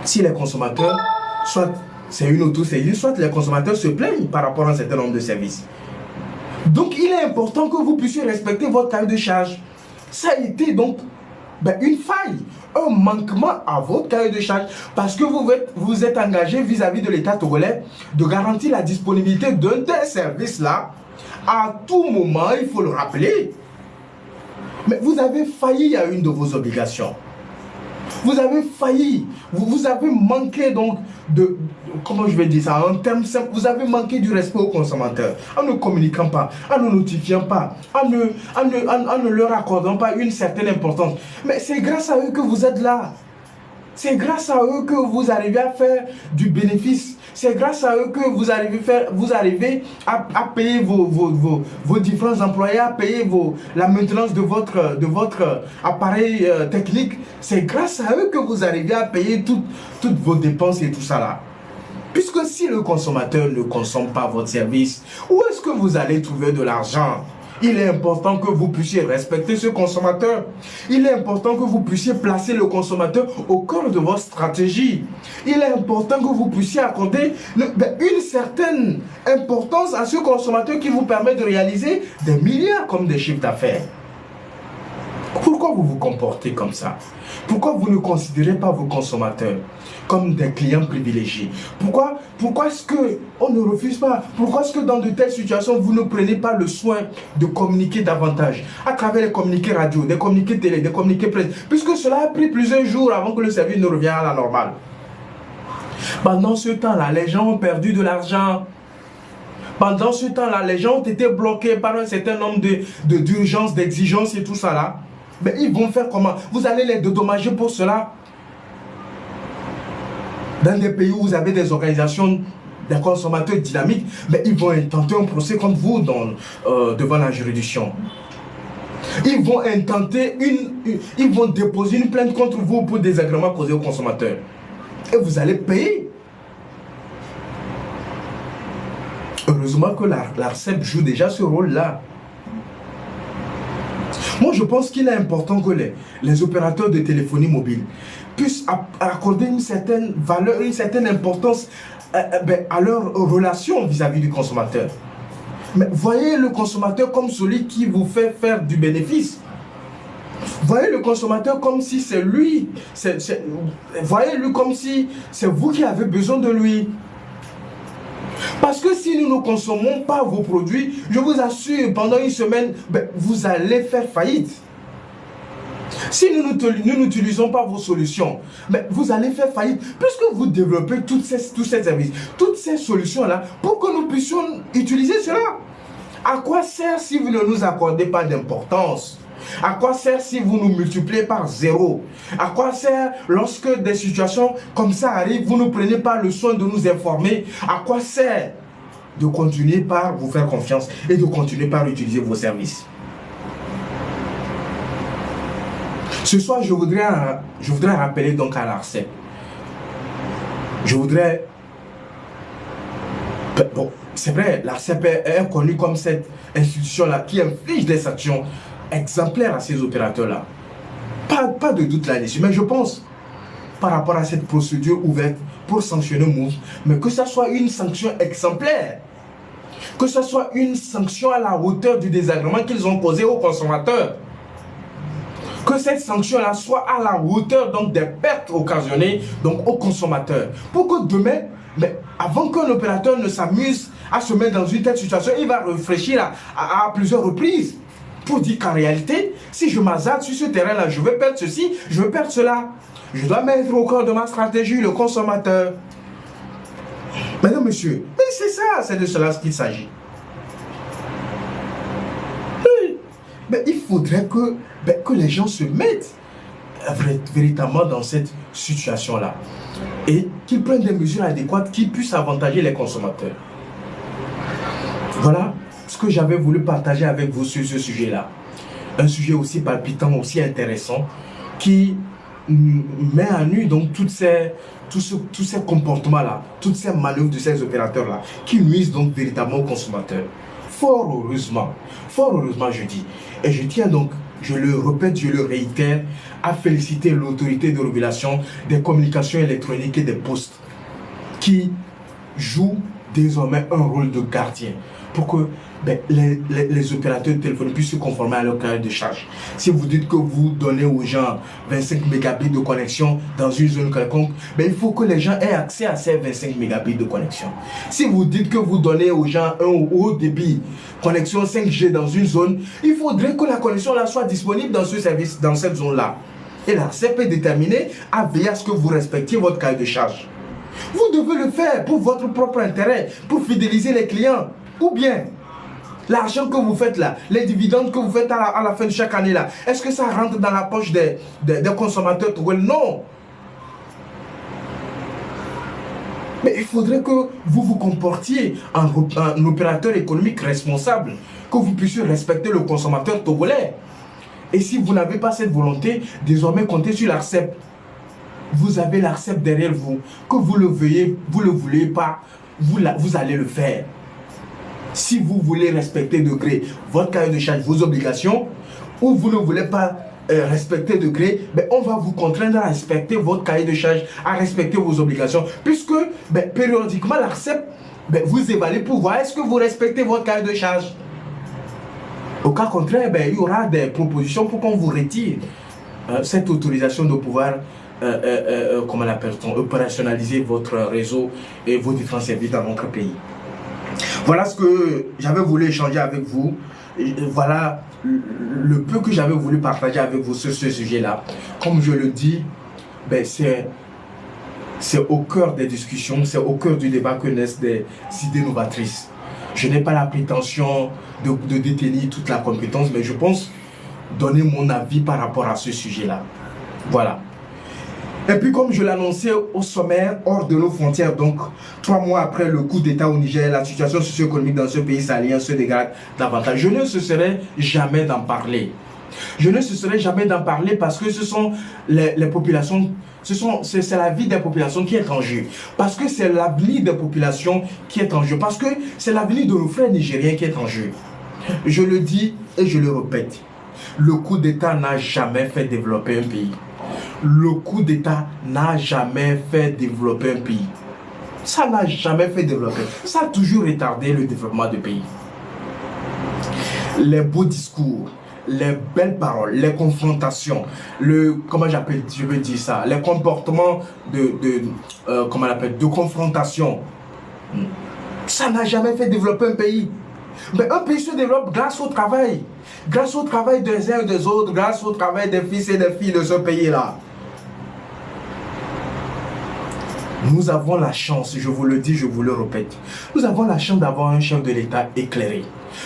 Si les consommateurs, soit c'est une auto-saisie, soit les consommateurs se plaignent par rapport à un certain nombre de services. Donc il est important que vous puissiez respecter votre cahier de charge. Ça a été donc une faille, un manquement à votre cahier de charge parce que vous êtes engagé vis-à-vis de l'État togolais de garantir la disponibilité d'un tel service-là à tout moment, il faut le rappeler. Mais vous avez failli à une de vos obligations. Vous avez failli, vous avez manqué donc comment je vais dire ça, en termes simples, vous avez manqué du respect aux consommateurs, en ne communiquant pas, en ne notifiant pas, en ne leur accordant pas une certaine importance. Mais c'est grâce à eux que vous êtes là. C'est grâce à eux que vous arrivez à faire du bénéfice. C'est grâce à eux que vous arrivez à payer vos différents employés, à payer la maintenance de votre appareil technique. C'est grâce à eux que vous arrivez à payer toutes vos dépenses et tout ça là. Puisque si le consommateur ne consomme pas votre service, où est-ce que vous allez trouver de l'argent? Il est important que vous puissiez respecter ce consommateur. Il est important que vous puissiez placer le consommateur au cœur de votre stratégie. Il est important que vous puissiez accorder une certaine importance à ce consommateur qui vous permet de réaliser des milliards comme des chiffres d'affaires. Pourquoi vous vous comportez comme ça? Pourquoi vous ne considérez pas vos consommateurs comme des clients privilégiés? Pourquoi est-ce qu'on ne refuse pas? Pourquoi est-ce que dans de telles situations, vous ne prenez pas le soin de communiquer davantage à travers les communiqués radio, des communiqués télé, des communiqués presse? Puisque cela a pris plusieurs jours avant que le service ne revienne à la normale. Pendant ce temps-là, les gens ont perdu de l'argent. Pendant ce temps-là, les gens ont été bloqués par un certain nombre d'urgences, d'exigences et tout ça là. Mais ils vont faire comment? Vous allez les dédommager pour cela? Dans des pays où vous avez des organisations des consommateurs dynamiques, mais ils vont intenter un procès contre vous devant la juridiction. Ils vont ils vont déposer une plainte contre vous pour désagréments causés aux consommateurs. Et vous allez payer. Heureusement que l'ARCEP joue déjà ce rôle-là. Moi, je pense qu'il est important que les opérateurs de téléphonie mobile puissent accorder une certaine valeur, une certaine importance à leur relation vis-à-vis du consommateur. Mais voyez le consommateur comme celui qui vous fait faire du bénéfice. Voyez le consommateur comme si c'est lui. Voyez-le comme si c'est vous qui avez besoin de lui. Parce que si nous ne consommons pas vos produits, je vous assure, pendant une semaine, vous allez faire faillite. Si nous n'utilisons pas vos solutions, vous allez faire faillite. Puisque vous développez tous ces services, toutes ces solutions-là, pour que nous puissions utiliser cela. À quoi sert si vous ne nous accordez pas d'importance? À quoi sert si vous nous multipliez par zéro? À quoi sert lorsque des situations comme ça arrivent, vous ne prenez pas le soin de nous informer? À quoi sert de continuer par vous faire confiance et de continuer par utiliser vos services? Ce soir, je voudrais rappeler donc à l'ARCEP. Je voudrais Bon, c'est vrai, l'ARCEP est connue comme cette institution-là qui inflige des sanctions exemplaires à ces opérateurs-là. Pas de doute là-dessus, mais je pense, par rapport à cette procédure ouverte pour sanctionner Move, mais que ça soit une sanction exemplaire, que ce soit une sanction à la hauteur du désagrément qu'ils ont causé aux consommateurs, que cette sanction-là soit à la hauteur donc des pertes occasionnées donc aux consommateurs, pour que demain, mais avant qu'un opérateur ne s'amuse à se mettre dans une telle situation, il va réfléchir à plusieurs reprises pour dire qu'en réalité, si je m'hazarde sur ce terrain-là, je vais perdre ceci, je vais perdre cela. Je dois mettre au cœur de ma stratégie le consommateur. Mesdames, messieurs, mais c'est ça, c'est de cela qu'il s'agit. Mais il faudrait que les gens se mettent véritablement dans cette situation-là et qu'ils prennent des mesures adéquates qui puissent avantager les consommateurs. Voilà ce que j'avais voulu partager avec vous sur ce sujet-là. Un sujet aussi palpitant, aussi intéressant, qui met à nu donc tous ces comportements-là, toutes ces manœuvres de ces opérateurs-là, qui nuisent donc véritablement aux consommateurs. Fort heureusement je dis. Et je tiens donc, je le répète, je le réitère, à féliciter l'autorité de régulation des communications électroniques et des postes, qui joue désormais un rôle de gardien pour que les opérateurs de téléphone puissent se conformer à leur cahier de charge. Si vous dites que vous donnez aux gens 25 mégabits de connexion dans une zone quelconque, il faut que les gens aient accès à ces 25 mégabits de connexion. Si vous dites que vous donnez aux gens un haut débit connexion 5G dans une zone, il faudrait que la connexion là soit disponible dans ce service, dans cette zone-là. Et l'ARCEP est déterminé à veiller à ce que vous respectiez votre cahier de charge. Vous devez le faire pour votre propre intérêt, pour fidéliser les clients. Ou bien, l'argent que vous faites là, les dividendes que vous faites à la fin de chaque année là, est-ce que ça rentre dans la poche des consommateurs? Non. Mais il faudrait que vous vous comportiez en opérateur économique responsable, que vous puissiez respecter le consommateur togolais. Et si vous n'avez pas cette volonté, désormais comptez sur l'ARCEP. Vous avez l'ARCEP derrière vous. Que vous le veuillez, vous ne le voulez pas, vous allez le faire. Si vous voulez respecter de gré votre cahier de charge, vos obligations, ou vous ne voulez pas respecter de gré, on va vous contraindre à respecter votre cahier de charge, à respecter vos obligations, puisque périodiquement l'ARCEP vous évalue pour voir est-ce que vous respectez votre cahier de charge. Au cas contraire, il y aura des propositions pour qu'on vous retire cette autorisation de pouvoir comment l'appelle-t-on, opérationnaliser votre réseau et vos différents services dans notre pays. Voilà ce que j'avais voulu échanger avec vous. Voilà le peu que j'avais voulu partager avec vous sur ce sujet-là. Comme je le dis, c'est au cœur des discussions, c'est au cœur du débat que naissent des idées novatrices. Je n'ai pas la prétention de détenir toute la compétence, mais je pense donner mon avis par rapport à ce sujet-là. Voilà. Et puis comme je l'annonçais au sommaire, hors de nos frontières, donc 3 mois après le coup d'État au Niger, la situation socio-économique dans ce pays sahélien se dégrade davantage. Je ne cesserai jamais d'en parler. Je ne cesserai jamais d'en parler parce que ce sont les populations, c'est la vie des populations qui est en jeu. Parce que c'est l'avenir des populations qui est en jeu. Parce que c'est l'avenir de nos frères nigériens qui est en jeu. Je le dis et je le répète. Le coup d'État n'a jamais fait développer un pays. Le coup d'État n'a jamais fait développer un pays. Ça n'a jamais fait développer. Ça a toujours retardé le développement du pays. Les beaux discours, les belles paroles, les confrontations, comment je veux dire ça, les comportements de confrontation, ça n'a jamais fait développer un pays. Mais un pays se développe grâce au travail des uns et des autres, grâce au travail des fils et des filles de ce pays-là. Nous avons la chance, je vous le dis, je vous le répète, nous avons la chance d'avoir un chef de l'État éclairé.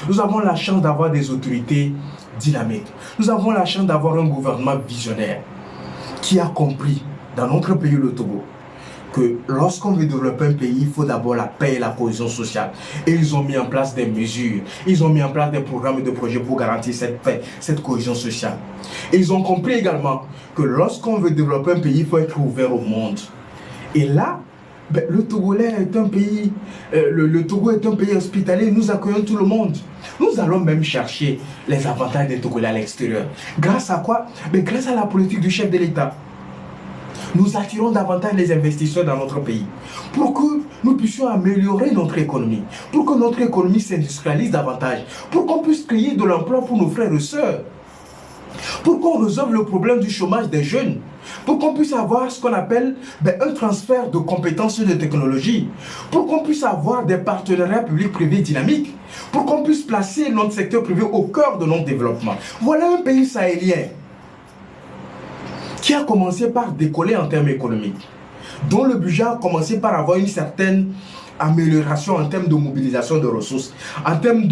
Nous avons la chance d'avoir des autorités dynamiques. Nous avons la chance d'avoir un gouvernement visionnaire qui a compris, dans notre pays, le Togo, que lorsqu'on veut développer un pays, il faut d'abord la paix et la cohésion sociale. Et ils ont mis en place des mesures, ils ont mis en place des programmes et des projets pour garantir cette paix, cette cohésion sociale. Et ils ont compris également que lorsqu'on veut développer un pays, il faut être ouvert au monde. Et là, Ben, le Togolais est un pays, le Togo est un pays hospitalier, nous accueillons tout le monde. Nous allons même chercher les avantages des Togolais à l'extérieur. Grâce à quoi? Ben, grâce à la politique du chef de l'État. Nous attirons davantage les investisseurs dans notre pays pour que nous puissions améliorer notre économie, pour que notre économie s'industrialise davantage, pour qu'on puisse créer de l'emploi pour nos frères et sœurs, pour qu'on résolve le problème du chômage des jeunes, pour qu'on puisse avoir ce qu'on appelle un transfert de compétences et de technologies, pour qu'on puisse avoir des partenariats publics-privés dynamiques, pour qu'on puisse placer notre secteur privé au cœur de notre développement. Voilà un pays sahélien qui a commencé par décoller en termes économiques, dont le budget a commencé par avoir une certaine amélioration en termes de mobilisation de ressources, en termes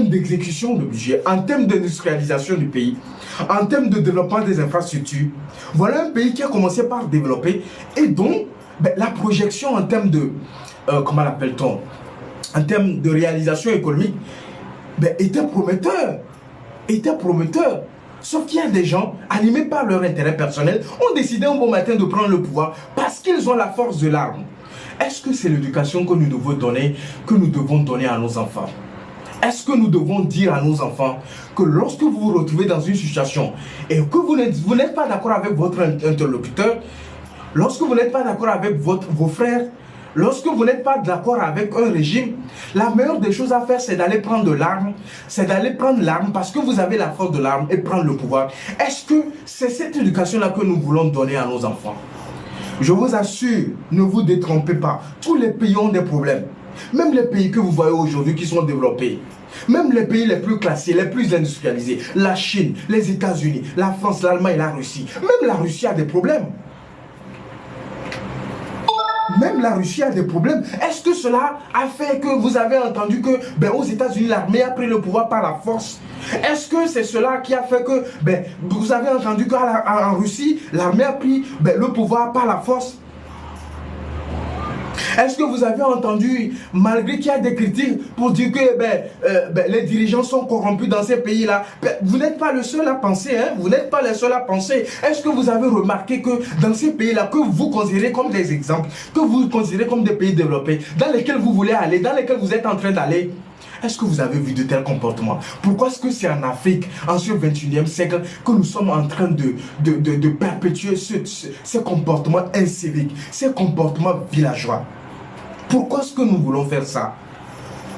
d'exécution de budget, en termes d'industrialisation du pays, en termes de développement des infrastructures. Voilà un pays qui a commencé par développer et dont la projection en termes de, comment l'appelle-t-on, en termes de réalisation économique, était prometteur. Sauf qu'il y a des gens, animés par leur intérêt personnel, ont décidé un bon matin de prendre le pouvoir parce qu'ils ont la force de l'arme. Est-ce que c'est l'éducation que nous devons donner à nos enfants? Est-ce que nous devons dire à nos enfants que lorsque vous vous retrouvez dans une situation et que vous n'êtes pas d'accord avec votre interlocuteur, lorsque vous n'êtes pas d'accord avec vos frères, lorsque vous n'êtes pas d'accord avec un régime, la meilleure des choses à faire, c'est d'aller prendre de l'arme. C'est d'aller prendre l'arme parce que vous avez la force de l'arme et prendre le pouvoir. Est-ce que c'est cette éducation-là que nous voulons donner à nos enfants? Je vous assure, ne vous détrompez pas. Tous les pays ont des problèmes. Même les pays que vous voyez aujourd'hui qui sont développés. Même les pays les plus classés, les plus industrialisés. La Chine, les États-Unis, la France, l'Allemagne, la Russie. Même la Russie a des problèmes. Même la Russie a des problèmes. Est-ce que cela a fait que vous avez entendu que aux États-Unis, l'armée a pris le pouvoir par la force? Est-ce que c'est cela qui a fait que vous avez entendu qu'en Russie, l'armée a pris le pouvoir par la force? Est-ce que vous avez entendu, malgré qu'il y a des critiques pour dire que les dirigeants sont corrompus dans ces pays-là, vous n'êtes pas le seul à penser, hein? Vous n'êtes pas les seuls à penser. Est-ce que vous avez remarqué que dans ces pays-là, que vous considérez comme des exemples, que vous considérez comme des pays développés, dans lesquels vous voulez aller, dans lesquels vous êtes en train d'aller, est-ce que vous avez vu de tels comportements? Pourquoi est-ce que c'est en Afrique, en ce 21e siècle, que nous sommes en train de perpétuer ces comportements inciviques, ces comportements villageois? Pourquoi est-ce que nous voulons faire ça?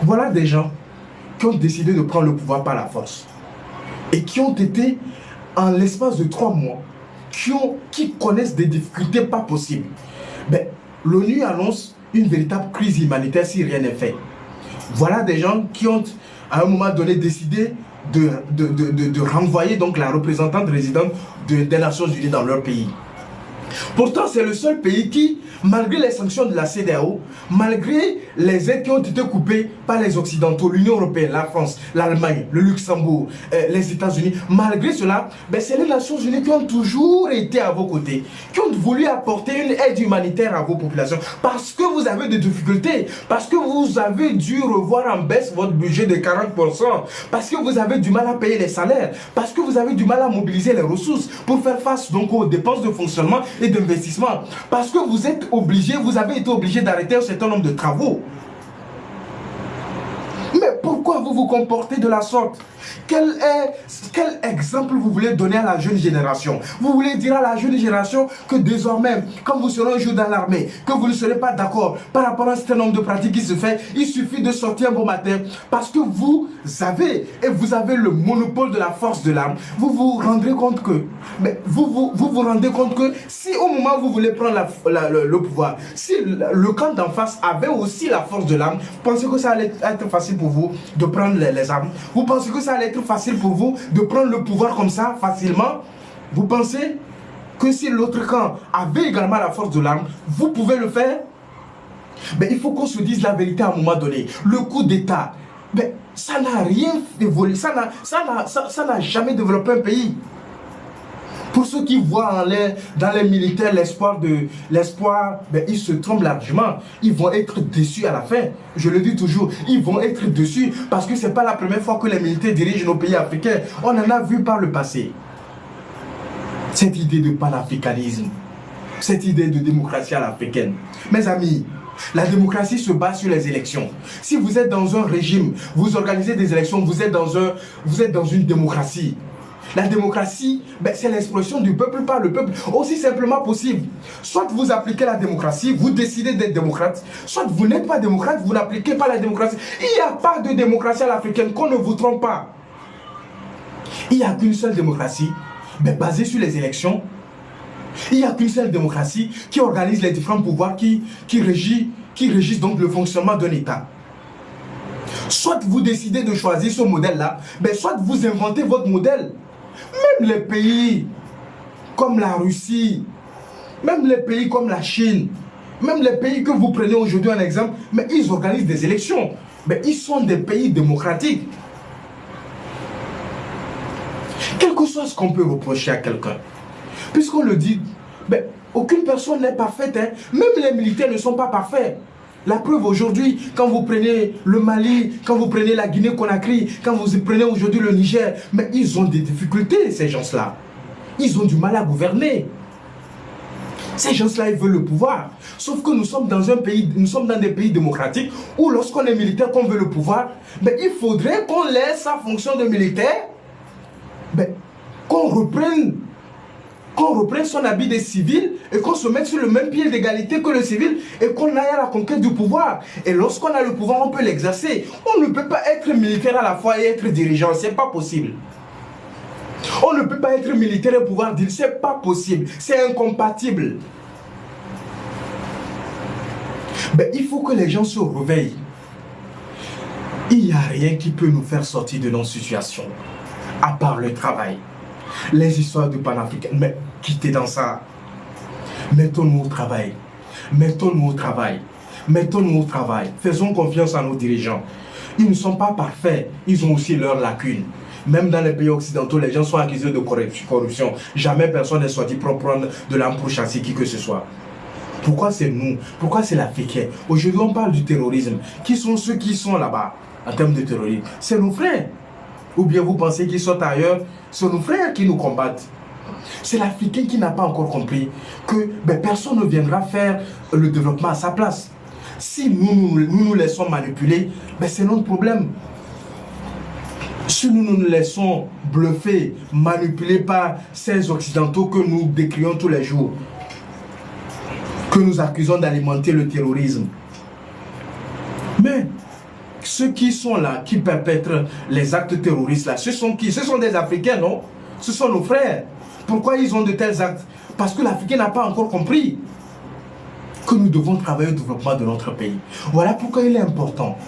Voilà des gens qui ont décidé de prendre le pouvoir par la force et qui ont été, en l'espace de 3 mois, qui connaissent des difficultés pas possibles. L'ONU annonce une véritable crise humanitaire si rien n'est fait. Voilà des gens qui ont, à un moment donné, décidé de renvoyer donc la représentante résidente des Nations Unies dans leur pays. Pourtant, c'est le seul pays qui, malgré les sanctions de la CEDEAO, malgré les aides qui ont été coupées par les Occidentaux, l'Union européenne, la France, l'Allemagne, le Luxembourg, les États-Unis, malgré cela, c'est les Nations Unies qui ont toujours été à vos côtés, qui ont voulu apporter une aide humanitaire à vos populations, parce que vous avez des difficultés, parce que vous avez dû revoir en baisse votre budget de 40%, parce que vous avez du mal à payer les salaires, parce que vous avez du mal à mobiliser les ressources pour faire face donc aux dépenses de fonctionnement et d'investissement, parce que vous êtes obligé, vous avez été obligé d'arrêter un certain nombre de travaux. Mais pourquoi vous vous comportez de la sorte? Quel exemple vous voulez donner à la jeune génération? Vous voulez dire à la jeune génération que désormais, quand vous serez un jour dans l'armée, que vous ne serez pas d'accord par rapport à un certain nombre de pratiques qui se fait, il suffit de sortir un bon matin parce que vous avez le monopole de la force de l'arme. Vous vous rendrez compte que, vous rendez compte que si au moment où vous voulez prendre le pouvoir, si le camp d'en face avait aussi la force de l'arme, pensez que ça allait être facile pour vous de prendre les armes? Vous pensez que ça allait être facile pour vous de prendre le pouvoir comme ça, facilement? Vous pensez que si l'autre camp avait également la force de l'arme, vous pouvez le faire? Il faut qu'on se dise la vérité à un moment donné. Le coup d'État, ça n'a rien évolué, ça n'a jamais développé un pays. Pour ceux qui voient dans les militaires l'espoir, ils se trompent largement. Ils vont être déçus à la fin. Je le dis toujours, ils vont être déçus parce que ce n'est pas la première fois que les militaires dirigent nos pays africains. On en a vu par le passé. Cette idée de panafricanisme, cette idée de démocratie à l'africaine. Mes amis, la démocratie se base sur les élections. Si vous êtes dans un régime, vous organisez des élections, vous êtes dans une démocratie. La démocratie, c'est l'expression du peuple par le peuple, aussi simplement possible. Soit vous appliquez la démocratie, vous décidez d'être démocrate, soit vous n'êtes pas démocrate, vous n'appliquez pas la démocratie. Il n'y a pas de démocratie à l'africaine, qu'on ne vous trompe pas. Il n'y a qu'une seule démocratie, basée sur les élections. Il n'y a qu'une seule démocratie qui organise les différents pouvoirs qui régissent donc le fonctionnement d'un État. Soit vous décidez de choisir ce modèle-là, soit vous inventez votre modèle. Même les pays comme la Russie, même les pays comme la Chine, même les pays que vous prenez aujourd'hui en exemple, mais ils organisent des élections. Mais ils sont des pays démocratiques. Quel que soit ce qu'on peut reprocher à quelqu'un, puisqu'on le dit, aucune personne n'est parfaite. Hein. Même les militaires ne sont pas parfaits. La preuve aujourd'hui, quand vous prenez le Mali, quand vous prenez la Guinée-Conakry, quand vous prenez aujourd'hui le Niger, mais ils ont des difficultés, ces gens-là. Ils ont du mal à gouverner. Ces gens-là, ils veulent le pouvoir. Sauf que nous sommes dans des pays démocratiques où lorsqu'on est militaire, qu'on veut le pouvoir, il faudrait qu'on laisse sa fonction de militaire, qu'on reprenne son habit de civil et qu'on se mette sur le même pied d'égalité que le civil et qu'on aille à la conquête du pouvoir. Et lorsqu'on a le pouvoir, on peut l'exercer. On ne peut pas être militaire à la fois et être dirigeant, c'est pas possible. On ne peut pas être militaire et pouvoir dire, c'est pas possible, c'est incompatible. Il faut que les gens se réveillent. Il n'y a rien qui peut nous faire sortir de nos situations, à part le travail. Les histoires de panafricains, mais quittez dans ça. Mettons-nous au travail. Mettons-nous au travail. Mettons-nous au travail. Faisons confiance à nos dirigeants. Ils ne sont pas parfaits. Ils ont aussi leurs lacunes. Même dans les pays occidentaux, les gens sont accusés de corruption. Jamais personne n'est sorti pour prendre de l'arme pour chasser qui que ce soit. Pourquoi c'est nous? Pourquoi c'est l'Africain? Aujourd'hui, on parle du terrorisme. Qui sont ceux qui sont là-bas en termes de terrorisme? C'est nos frères. Ou bien vous pensez qu'ils sont ailleurs? C'est nos frères qui nous combattent. C'est l'Africain qui n'a pas encore compris que personne ne viendra faire le développement à sa place. Si nous laissons manipuler, c'est notre problème. Si nous nous laissons bluffer, manipuler par ces occidentaux que nous décrions tous les jours, que nous accusons d'alimenter le terrorisme. Mais ceux qui sont là, qui perpètrent les actes terroristes là, ce sont qui? Ce sont des Africains, non? Ce sont nos frères. Pourquoi ils ont de tels actes? Parce que l'Africain n'a pas encore compris que nous devons travailler au développement de notre pays. Voilà pourquoi il est important.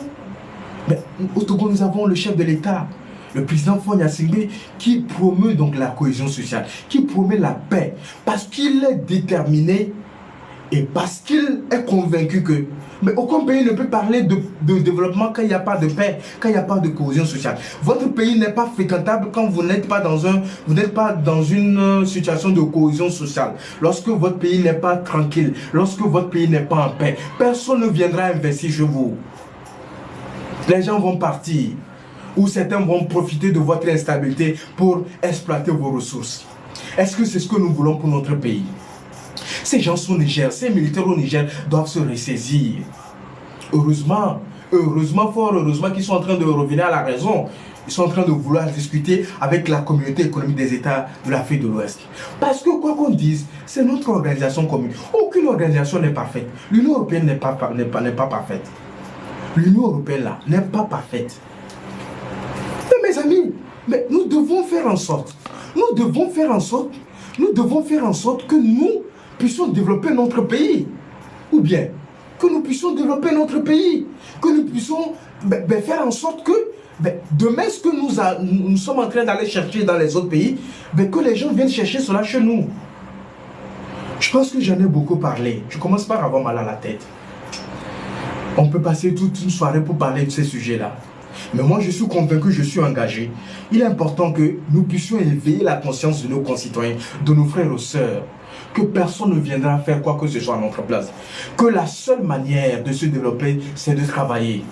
Mais au Togo, nous avons le chef de l'État, le président Faure Gnassingbé, qui promeut donc la cohésion sociale, qui promet la paix, parce qu'il est déterminé et parce qu'il est convaincu que aucun pays ne peut parler de développement quand il n'y a pas de paix, quand il n'y a pas de cohésion sociale. Votre pays n'est pas fréquentable quand vous n'êtes pas dans une situation de cohésion sociale. Lorsque votre pays n'est pas tranquille, lorsque votre pays n'est pas en paix, personne ne viendra investir chez vous. Les gens vont partir, ou certains vont profiter de votre instabilité pour exploiter vos ressources. Est-ce que c'est ce que nous voulons pour notre pays? Ces gens au Niger, ces militaires au Niger doivent se ressaisir. Heureusement, fort heureusement qu'ils sont en train de revenir à la raison. Ils sont en train de vouloir discuter avec la communauté économique des États de l'Afrique de l'Ouest. Parce que quoi qu'on dise, c'est notre organisation commune. Aucune organisation n'est parfaite. L'Union européenne n'est pas parfaite. L'Union européenne là n'est pas parfaite. Mais mes amis, nous devons faire en sorte que nous puissions développer notre pays. Ou bien, que nous puissions développer notre pays. Que nous puissions faire en sorte que, demain, ce que nous sommes en train d'aller chercher dans les autres pays, que les gens viennent chercher cela chez nous. Je pense que j'en ai beaucoup parlé. Je commence par avoir mal à la tête. On peut passer toute une soirée pour parler de ces sujets-là. Mais moi, je suis convaincu, je suis engagé. Il est important que nous puissions éveiller la conscience de nos concitoyens, de nos frères et sœurs, que personne ne viendra faire quoi que ce soit à notre place. Que la seule manière de se développer, c'est de travailler.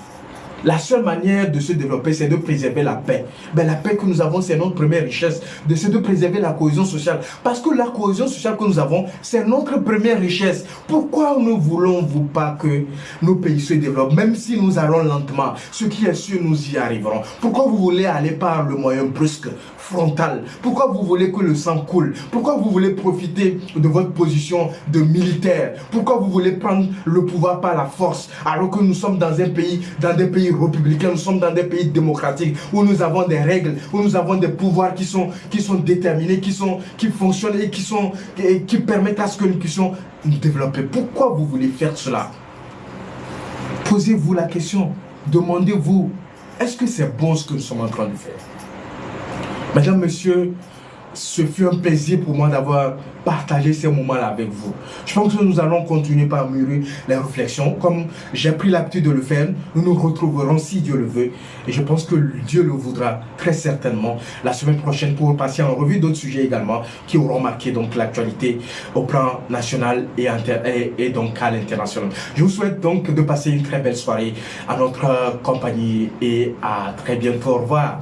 La seule manière de se développer, c'est de préserver la paix. Ben, la paix que nous avons, c'est notre première richesse. C'est de préserver la cohésion sociale. Parce que la cohésion sociale que nous avons, c'est notre première richesse. Pourquoi ne voulons-vous pas que nos pays se développent, même si nous allons lentement? Ce qui est sûr, nous y arriverons. Pourquoi vous voulez aller par le moyen brusque, frontal? Pourquoi vous voulez que le sang coule? Pourquoi vous voulez profiter de votre position de militaire? Pourquoi vous voulez prendre le pouvoir par la force, alors que nous sommes dans des pays républicains, nous sommes dans des pays démocratiques, où nous avons des règles, où nous avons des pouvoirs qui sont déterminés, qui fonctionnent et qui permettent à ce que nous puissions nous développer? Pourquoi vous voulez faire cela? Posez-vous la question. Demandez-vous, est-ce que c'est bon ce que nous sommes en train de faire? Mesdames, Messieurs, ce fut un plaisir pour moi d'avoir partagé ces moments-là avec vous. Je pense que nous allons continuer par mûrir les réflexions. Comme j'ai pris l'habitude de le faire, nous nous retrouverons si Dieu le veut. Et je pense que Dieu le voudra très certainement la semaine prochaine pour passer en revue d'autres sujets également qui auront marqué donc l'actualité au plan national et donc à l'international. Je vous souhaite donc de passer une très belle soirée à notre compagnie et à très bientôt. Au revoir.